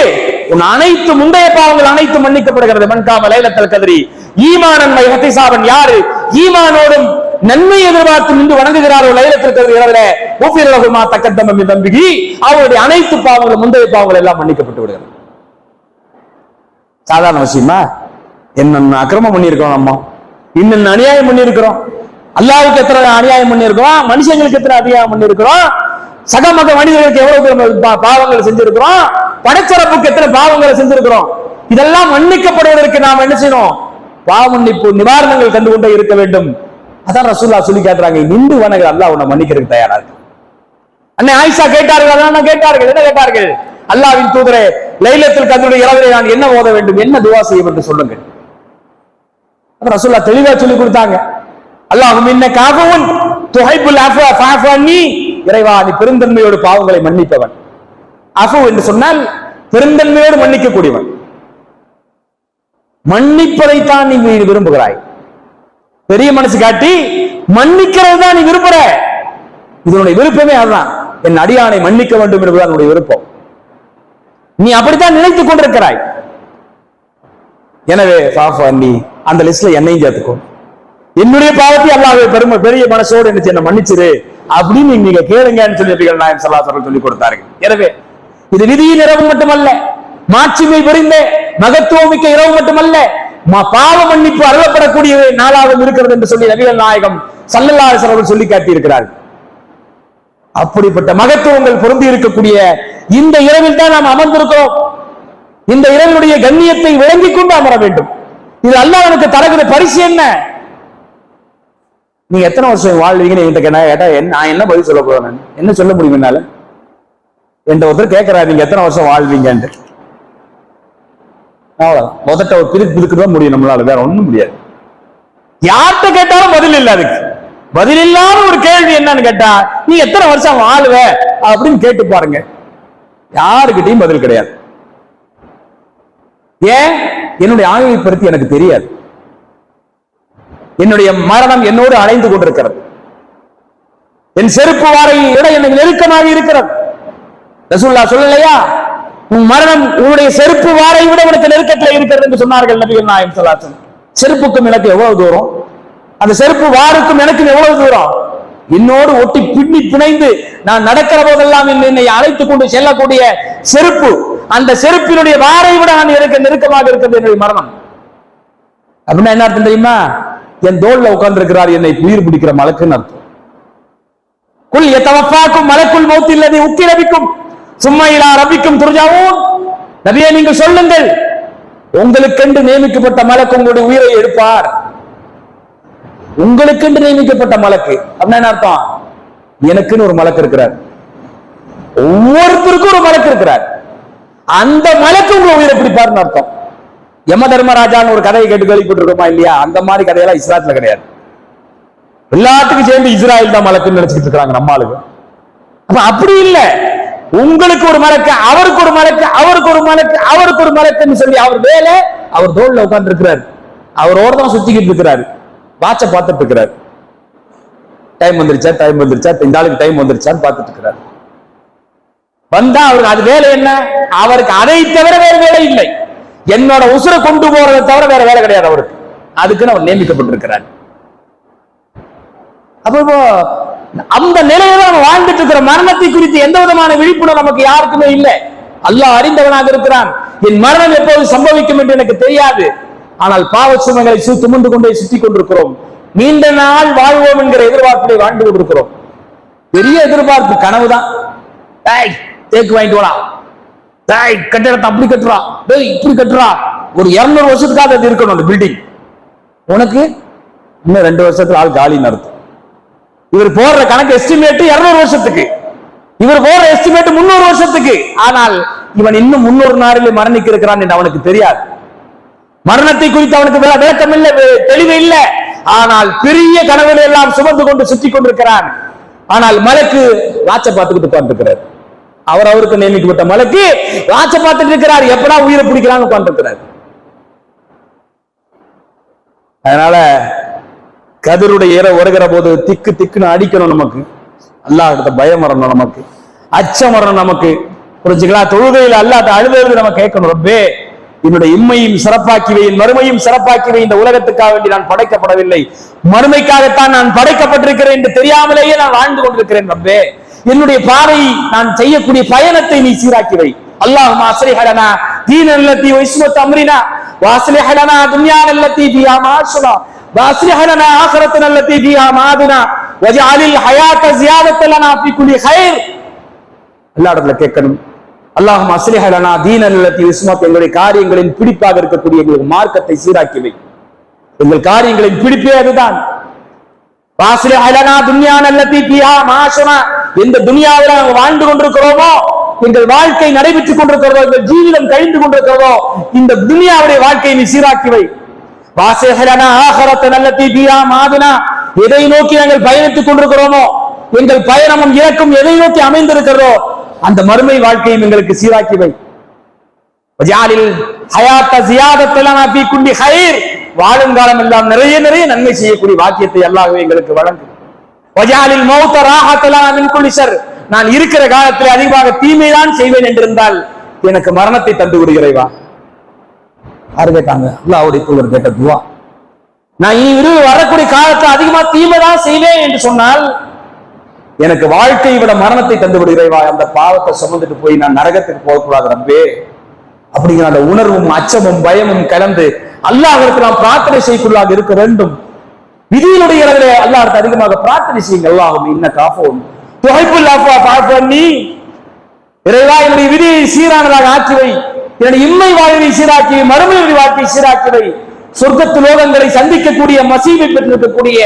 உன் அனைத்து முந்தைய பாவங்கள் அனைத்து மன்னிக்கப்படுகிறது. மன்காம லைலத்துல் கத்ரி ஈமானன் வ இஹ்திசாபன், யாரு ஈமானோடும் நன்மை எதிர்பார்த்து நின்று வணங்குகிறாரோ லைலத்துல் கத்ரி இரவிலே உஃபிர லஹு மா தகத்தம மின் தம்பிஹி, அவருடைய அனைத்து பாவங்களும் முந்தைய பாவங்கள் எல்லாம் மன்னிக்கப்பட்டு விடுகிறது. சாதாரண விஷயமா? என்னென்ன அக்கிரமம் பண்ணியிருக்கிறோம், நம்ம இன்னென்ன அநியாயம் பண்ணியிருக்கிறோம், அல்லாஹ்வுக்கு எத்தனை அநியாயம் பண்ணியிருக்கிறோம், மனுஷங்களுக்கு எத்தனை அநியாயம் பண்ணியிருக்கிறோம், சக மக மனிதர்களுக்கு எவ்வளவு பாவங்கள் செஞ்சிருக்கிறோம், படைச்சரப்புக்கு எத்தனை பாவங்களை செஞ்சிருக்கிறோம். இதெல்லாம் மன்னிக்கப்படுவதற்கு நாம் என்ன செய்யணும்? பாவ மன்னிப்பு நிவாரணங்கள் கண்டு கொண்டே இருக்க வேண்டும். அதான் ரசூலுல்லாஹ் சொல்லி காட்டுறாங்க, நின்று வணங்குற அல்லாஹ் உன்னை மன்னிக்கிறதுக்கு தயாரா இருக்கு. அன்னை ஆயிஷா கேட்டார்கள், அதான் கேட்டார்கள். என்ன கேட்டார்கள்? அல்லாஹ்வின் தூதரே, லைலத்துல் கத்ருடைய இரவிலே நான் என்ன ஓத வேண்டும், என்ன துஆ செய்ய வேண்டும் சொல்லுங்கள். ரசூலுல்லாஹ் தெளிவா சொல்லி கொடுத்தாங்க. அல்லாஹும்ம இன்னக அஃபுன் துஹிப்புல் அஃவ ஃபஅஃபு அன்னி, இறைவா நீ பெருந்தன்மையோடு பாவங்களை மன்னிப்பவன். அஃபு என்று சொன்னால் பெருந்தன்மையோடு மன்னிக்க கூடியவன். மன்னிப்பதைத்தான் நீ விரும்புகிறாய். பெரிய மனசு காட்டி மன்னிக்கிறது தான் நீ விரும்புற. இதனுடைய விருப்பமே அதுதான். என் அடியானை மன்னிக்க வேண்டும் என்பதுதான் என்னுடைய விருப்பம். நீ அப்படித்தான் நினைத்துக் கொண்டிருக்கிறாய். எனவே நீ அந்த லிஸ்ட்ல என்னையும் சேர்த்துக்கோ. என்னுடைய பாவத்தை அல்லாஹ்வை பெரிய மனசோடு என்ன மன்னிச்சிரு அப்படின்னு நீங்க கேளுங்கன்னு சொல்லி நாயகம் ஸல்லல்லாஹு அலைஹி வஸல்லம் சொல்லி கொடுத்தார்கள். எனவே இது விதியின் இரவு மட்டுமல்ல, மாட்சிமை புரிந்த மகத்துவமிக்க இரவு மட்டுமல்ல, பாவ மன்னிப்பு அருளப்படக்கூடிய நாளாகவும் இருக்கிறது என்று சொல்லி நபிகள் நாயகம் ஸல்லல்லாஹு அலைஹி வஸல்லம் சொல்லி காட்டி இருக்கிறார்கள். அப்படிப்பட்ட மகத்துவங்கள் பொருந்தி இருக்கக்கூடிய இந்த இரவில் தான் நாம் அமர்ந்திருக்கிறோம். இந்த இரவினுடைய கண்ணியத்தை விளங்கிக் கொண்டு அமர வேண்டும். இது அல்லாஹ் எனக்கு தரக்கூடிய பரிசு என்ன? நீங்க எத்தனை வருஷம் வாழ்வீங்கன்னு என்கிட்ட கேட்டா நான் என்ன பதில் சொல்ல போறேன்? என்ன சொல்ல முடியும் என்னால? என்ற ஒருத்தர் கேட்கிறாரு நீங்க எத்தனை வருஷம் வாழ்வீங்கன்னு. அவ்வளவுதான், முதட்ட ஒரு பிதுக்குதான் முடியும் நம்மளால, வேற ஒண்ணும் முடியாது. யார்கிட்ட கேட்டாலும் பதில் இல்லை. அதுக்கு பதில் இல்லாத ஒரு கேள்வி என்னன்னு கேட்டா நீ எத்தனை வருஷம் வாழ்வ அப்படின்னு கேட்டு பாருங்க, யாருக்கிட்டையும் பதில் கிடையாது. ஏன்? என்னுடைய ஆயுளை பற்றி எனக்கு தெரியாது. என்னுடைய மரணம் என்னோடு அடைந்து கொண்டிருக்கிறது. என் செருப்பு வாரை விட எனக்கு நெருக்கமாக இருக்கிறது. ரசூலுல்லாஹ் சொல்லலையா, உன் மரணம் உன்னுடைய செருப்பு வாரை விட உனக்கு நெருக்கத்தில் இருக்கிறது என்று சொன்னார்கள் நபிகள் நாயகம் ஸல்லல்லாஹு அலைஹி வஸல்லம். செருப்புக்கும் எனக்கு எவ்வளவு தூரம், அந்த செருப்பு வாருக்கும் எனக்கு எவ்வளவு தூரம், என்னோடு ஒட்டி பின்னி பிணைந்து நான் நடக்கிற போதெல்லாம் என்னை அழைத்துக் கொண்டு செல்லக்கூடிய செருப்பு, அந்த செருப்பினுடைய வாரை விட நான் எனக்கு நெருக்கமாக இருக்கிறது என்னுடைய மரணம். அப்படின்னா என்ன அர்த்தம் தெரியுமா? என் தோல்ல உட்கார்ந்து இருக்கிறார் என்னை உயிர் பிடிக்கிற மலக்குன்னு அர்த்தம். குல் யதவஃபாக்கும் மலக்குல் மௌத் அல்லதி உக்கில பிக்கும் சும்மா இலா ரப்பிக்கும் துர்ஜாவூன். நபியே நீங்கள் சொல்லுங்கள், உங்களுக்கென்று நியமிக்கப்பட்ட மலக்கு உங்களுடைய உயிரை எடுப்பார். உங்களுக்கென்று நியமிக்கப்பட்ட மலக்கு அப்படின்னா என்ன அர்த்தம்? எனக்குன்னு ஒரு மலக்கு இருக்கிறார், ஒவ்வொருத்தருக்கும் ஒரு மலக்கு இருக்கிறார். அந்த மலக்கு உங்க உயிரை பிடிப்பார்னு அர்த்தம். யம தர்மராஜான்னு ஒரு கதையை கேட்டு கேள்விப்பட்டிருக்கோமா இல்லையா? அந்த மாதிரி கதையெல்லாம் இஸ்லாத்துல கிடையாது. எல்லாத்துக்கும் சேர்ந்து இஸ்ராயல் தான் மலக்குன்னு நினைச்சுட்டு இருக்காங்க நம்ம ஆளுங்க. அப்ப அப்படி இல்லை, உங்களுக்கு ஒரு மலக்கு, அவருக்கு ஒரு மலக்கு, அவருக்கு ஒரு மலக்கு, அவருக்கு ஒரு மலக்குன்னு சொல்லி அவர் வேலை அவர் தோல்ல உட்கார்ந்து இருக்கிறார். அவரோட தான் சுத்திக்கிட்டு இருக்கிறாரு, வாட்ச பார்த்துட்டு இருக்கிறார். டைம் வந்துருச்சா, டைம் வந்துருச்சா, இந்த ஆளுக்கு டைம் வந்துருச்சான்னு பார்த்துட்டு இருக்கிறார். வந்தா அவருக்கு அது வேலை என்ன? அவருக்கு அதை தவிர வேற வேலை இல்லை. என்னோட உசுரை கொண்டு போறதை தவிர வேற வேலை கிடையாது அவருக்கு. அதுக்குன்னு அவர் நியமிக்கப்பட்டிருக்கிறார். அப்போ அந்த நிலையில நம்ம வாழ்ந்துட்டு இருக்கிற மரணத்தை குறித்து எந்த விதமான விழிப்புணர்வு நமக்கு யாருக்குமே இல்லை. அல்லாஹ் அறிந்தவனாக இருக்கிறான். என் மரணம் எப்போது சம்பவிக்கும் என்று எனக்கு தெரியாது. ஆனால் பாவ சுமைகளை சுமந்து கொண்டே சுற்றி கொண்டிருக்கிறோம். நீண்ட நாள் வாழ்வோம் என்கிற எதிர்பார்ப்பை வாழ்ந்து கொண்டிருக்கிறோம். பெரிய எதிர்பார்ப்பு கனவுதான். தேக்கு வாங்கிட்டு வரா, கட்டிடத்தை அப்படி கட்டுறா, இப்படி கட்டுறா, ஒரு 200 வருஷத்துக்காக அது இருக்கணும் அந்த பில்டிங். உனக்கு இன்னும் 2 வருஷத்துல ஆள் காலின்னு அர்த்தம். இவர் போடுற கணக்கு எஸ்டிமேட் 200 வருஷத்துக்கு, இவர் போடுற எஸ்டிமேட் 300 வருஷத்துக்கு. ஆனால் இவன் இன்னும் 300 நாளில் மரணிக்க இருக்கிறான் என்று அவனுக்கு தெரியாது. மரணத்தை குறித்து அவனுக்கு விளக்கம் இல்லை, தெளிவு இல்லை. ஆனால் பெரிய கனவுகளை எல்லாம் சுமந்து கொண்டு சுற்றி கொண்டிருக்கிறான். ஆனால் மலக்கு வாட்ச பார்த்துக்கிட்டு உட்கார்ந்துருக்கிறார். அவருக்கு நியமிக்கப்பட்ட மலக்கு வாட்ச பார்த்துட்டு இருக்கிறார், எப்படா உயிரை பிடிக்கிறான்னு உட்கார்ந்துருக்கிறார். அதனால கதிருடைய இரவு வருகிற போது திக்கு திக்குன்னு அடிக்கணும். நமக்கு அல்லாஹ் கிட்ட பயம் வரணும், நமக்கு அச்சம் வரணும். நமக்கு புரிஞ்சுக்கலாம். தொழுகையில் அல்லாஹ் அழுது நம்ம கேட்கணும், ரப்பே என்னுடைய இம்மையும் சிறப்பாக்கிவை, என் மறுமையும் சிறப்பாக்கிவை. இந்த உலகத்துக்காக வேண்டி நான் படைக்கப்படவில்லை, மறுமைக்காகத்தான் நான் படைக்கப்பட்டிருக்கிறேன் என்று தெரியாமலேயே நான் வாழ்ந்து கொண்டிருக்கிறேன். ரப்பே என்னுடைய பாதை, நான் செய்யக்கூடிய பயணத்தை நீ சீராக்கிவை. அல்லாஹும்ம அஸ்லிஹ் லனா தீனல் லத்தி வ இஸ்மத் அம்ரினா வ அஸ்லிஹ் லனா துன்யானல் லத்தி ஃபிஹா மாஅஷனா வ அஸ்லிஹ் லனா ஆখিরাতাனல் லத்தி ஃபிஹா மாஅதுனா வஜஅலில் ஹயாத ஜியாதத்தன் லனா ஃபீ குல்லி கைர். அல்லாஹ்விடத்துல கேட்கணும், அல்லாஹும்ம அஸ்லிஹ் லனா தீனல் லத்தி வ இஸ்மத், எங்களுடைய காரியங்களின் பிடிப்பாக இருக்கக்கூடிய எங்களுக்கு மார்க்கத்தை சீராக்கிவை. எங்கள் காரியங்களின் பிடிப்பே அதுதான். வாஸ்லிஹ் லனா துன்யானல் லத்தி ஃபிஹா மாஅஷனா, எந்த துனியாவில் நாங்கள் வாழ்ந்து கொண்டிருக்கிறோமோ, எங்கள் வாழ்க்கை நடைபெற்றுக் கொண்டிருக்கிறதோ, எங்கள் ஜீவிதம் கழிந்து கொண்டிருக்கிறதோ, இந்த துனியாவுடைய வாழ்க்கையை நீ சீராக்கிவை. வாஸ்லிஹ் லனா ஆখিরাতাன் அல்லதி ஃபிஹா மாஅதுனா, எதை நோக்கி நாங்கள் பயணித்துக் கொண்டிருக்கிறோமோ, எங்கள் பயணமும் இலக்கும் எதை நோக்கி அமைந்திருக்கிறதோ அந்த மறுமை வாழ்க்கையும் எங்களுக்கு சீராக்கிவை. வஜஅலில் ஹயாத ஜியாதத்தன் லனா ஃபீ குல்லி கைர், வாழும் காலம் எல்லாம் நிறைய நிறைய நன்மை செய்யக்கூடிய வாக்கியத்தை அல்லாஹ்வே எங்களுக்கு வழங்கு. வஜஅலில் மௌத ராஹத்தன் லனா மின் குல்லி ஷர், நான் இருக்கிற காலத்தில் அதிகமாக தீமைதான் செய்வேன் என்றிருந்தால் எனக்கு மரணத்தை தந்து விடுகிறேவா. யாரு கேட்டாங்க? அல்லாஹ்வுடைய தூதர் கேட்ட துவா. நான் இனி வரக்கூடிய காலத்தில் அதிகமா தீமைதான் செய்வேன் என்று சொன்னால் எனக்கு வாழ்க்கையை விட மரணத்தை தந்து விடுகிறேவா. அந்த பாவத்தை சுமந்துட்டு போய் நான் நரகத்துக்கு போகக்கூடாது ரப்பே அப்படிங்கிற அந்த உணர்வும் அச்சமும் பயமும் கலந்து அல்லாஹ்விற்கு நாம் பிரார்த்தனை செய்யக்குள்ளாக இருக்க வேண்டும். விதியினுடைய இடத்திலே அல்லாஹ்விற்கு அதிகமாக பிரார்த்தனை செய்யுங்க. அல்லாஹும் இன்னக அஃபூன் துஹிப்புல் அஃவா ஃபஅஃபு அன்னி, இறைவா என்னுடைய விதியை சீரானதாக ஆக்கிவை, என்னுடைய இம்மை வாழ்வை சீராக்கி மறுமை வாழ்க்கையை சீராக்கிவை. சொர்க்கத்து லோகங்களை சந்திக்கக்கூடிய மசீவை பெற்றிருக்கக்கூடிய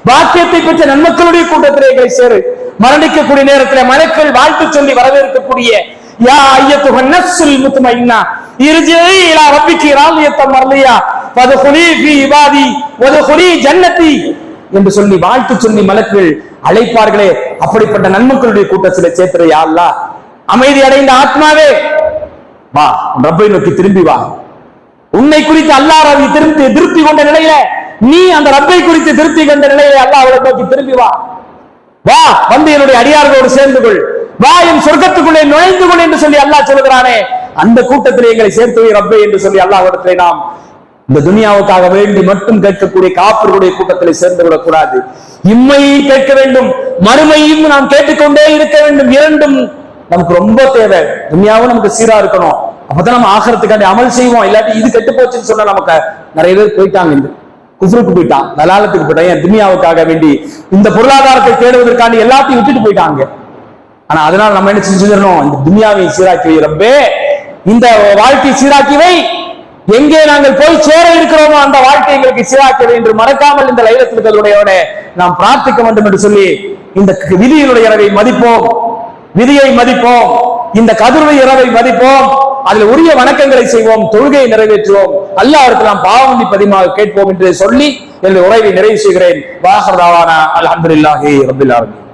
பாக்கியத்தை பெற்ற நன்மக்களுடைய கூட்டத்திலே எங்களை சேரு. மரணிக்கக்கூடிய நேரத்தில் மலக்குகள் வாழ்த்து சொல்லி வரவேற்கக்கூடிய யா அய்யத்துஹன் நஃப்ஸுல் முத்மஇன்னா இர்ஜிஇ இலா ரப்பிகி ராலியத்தன் மர்லியா ஃபதுகுலி ஃபீ இபாதி வதுகுலி ஜன்னதி என்று சொல்லி வாழ்த்து சொல்லி மலக்குகள் அழைப்பார்களே, அப்படிப்பட்ட நன்மக்களுடைய கூட்டத்திலே சேர்க்கிற யா அல்லாஹ். அமைதி அடைந்த ஆத்மாவே வா, ரப்பை நோக்கி திரும்பி வா. உன்னை குறித்து அல்லாஹ் திருப்தி கொண்ட நிலையில நீ அந்த ரப்பை குறித்து திருப்தி கொண்ட நிலையில அல்லாஹ்வை நோக்கி திரும்பி வா. வா, வந்து என்னுடைய அடியார்களோடு சேர்ந்து கொள், வா என் சொர்க்கத்துக்குள்ளே நுழைந்து கொள் என்று சொல்லி அல்லாஹ் சொல்கிறானே, அந்த கூட்டத்தில் எங்களை சேர்த்து ரப்பை என்று சொல்லி அல்லாஹ்விடத்திலே நாம் இந்த துனியாவுக்காக வேண்டி மட்டும் கேட்கக்கூடிய காப்பிர்களுடைய கூட்டத்திலே சேர்ந்து விடக்கூடாது. இம்மையை கேட்க வேண்டும், மறுமையும் நாம் கேட்டுக்கொண்டே இருக்க வேண்டும். இரண்டும் நமக்கு ரொம்ப தேவை. துனியாவும் நமக்கு சீரா இருக்கணும், அப்பதான் நம்ம ஆகறதுக்காண்டி அமல் செய்வோம். இல்லாட்டி இது கெட்டு போச்சுன்னு சொன்னா நமக்கு நிறைய பேர் போயிட்டாங்க, இந்த குஃப்ருக்கு போயிட்டான், தலாலத்துக்கு போயிட்டான். என் துனியாவுக்காக வேண்டி இந்த பொருளாதாரத்தை தேடுவதற்காண்டி எல்லாத்தையும் விட்டுட்டு போயிட்டாங்க. ஆனா அதனால நம்ம என்ன செஞ்சிடணும், இந்த துனியாவை சீராக்கி வை ரப்பே, இந்த வாழ்க்கை சீராக்கி வை. எங்கே நாங்கள் போய் சேர இருக்கிறோமோ அந்த வாழ்க்கை எங்களுக்கு சீராக்கவை என்று மறக்காமல் இந்த லைலத்துல் கத்ருடையோட நாம் பிரார்த்திக்க வேண்டும் என்று சொல்லி இந்த விதியினுடைய இரவை மதிப்போம், விதியை மதிப்போம், இந்த கதிருடைய இரவை மதிப்போம், அதில் உரிய வணக்கங்களை செய்வோம், தொழுகையை நிறைவேற்றுவோம், அல்லாஹ்விற்கு நாம் பாவ மன்னிப்பதிகமாக கேட்போம் என்று சொல்லி என்னுடைய உரையை நிறைவு செய்கிறேன். வாஹர் தாவானா அல்ஹம்துலில்லாஹி ரப்பில் ஆலமீன்.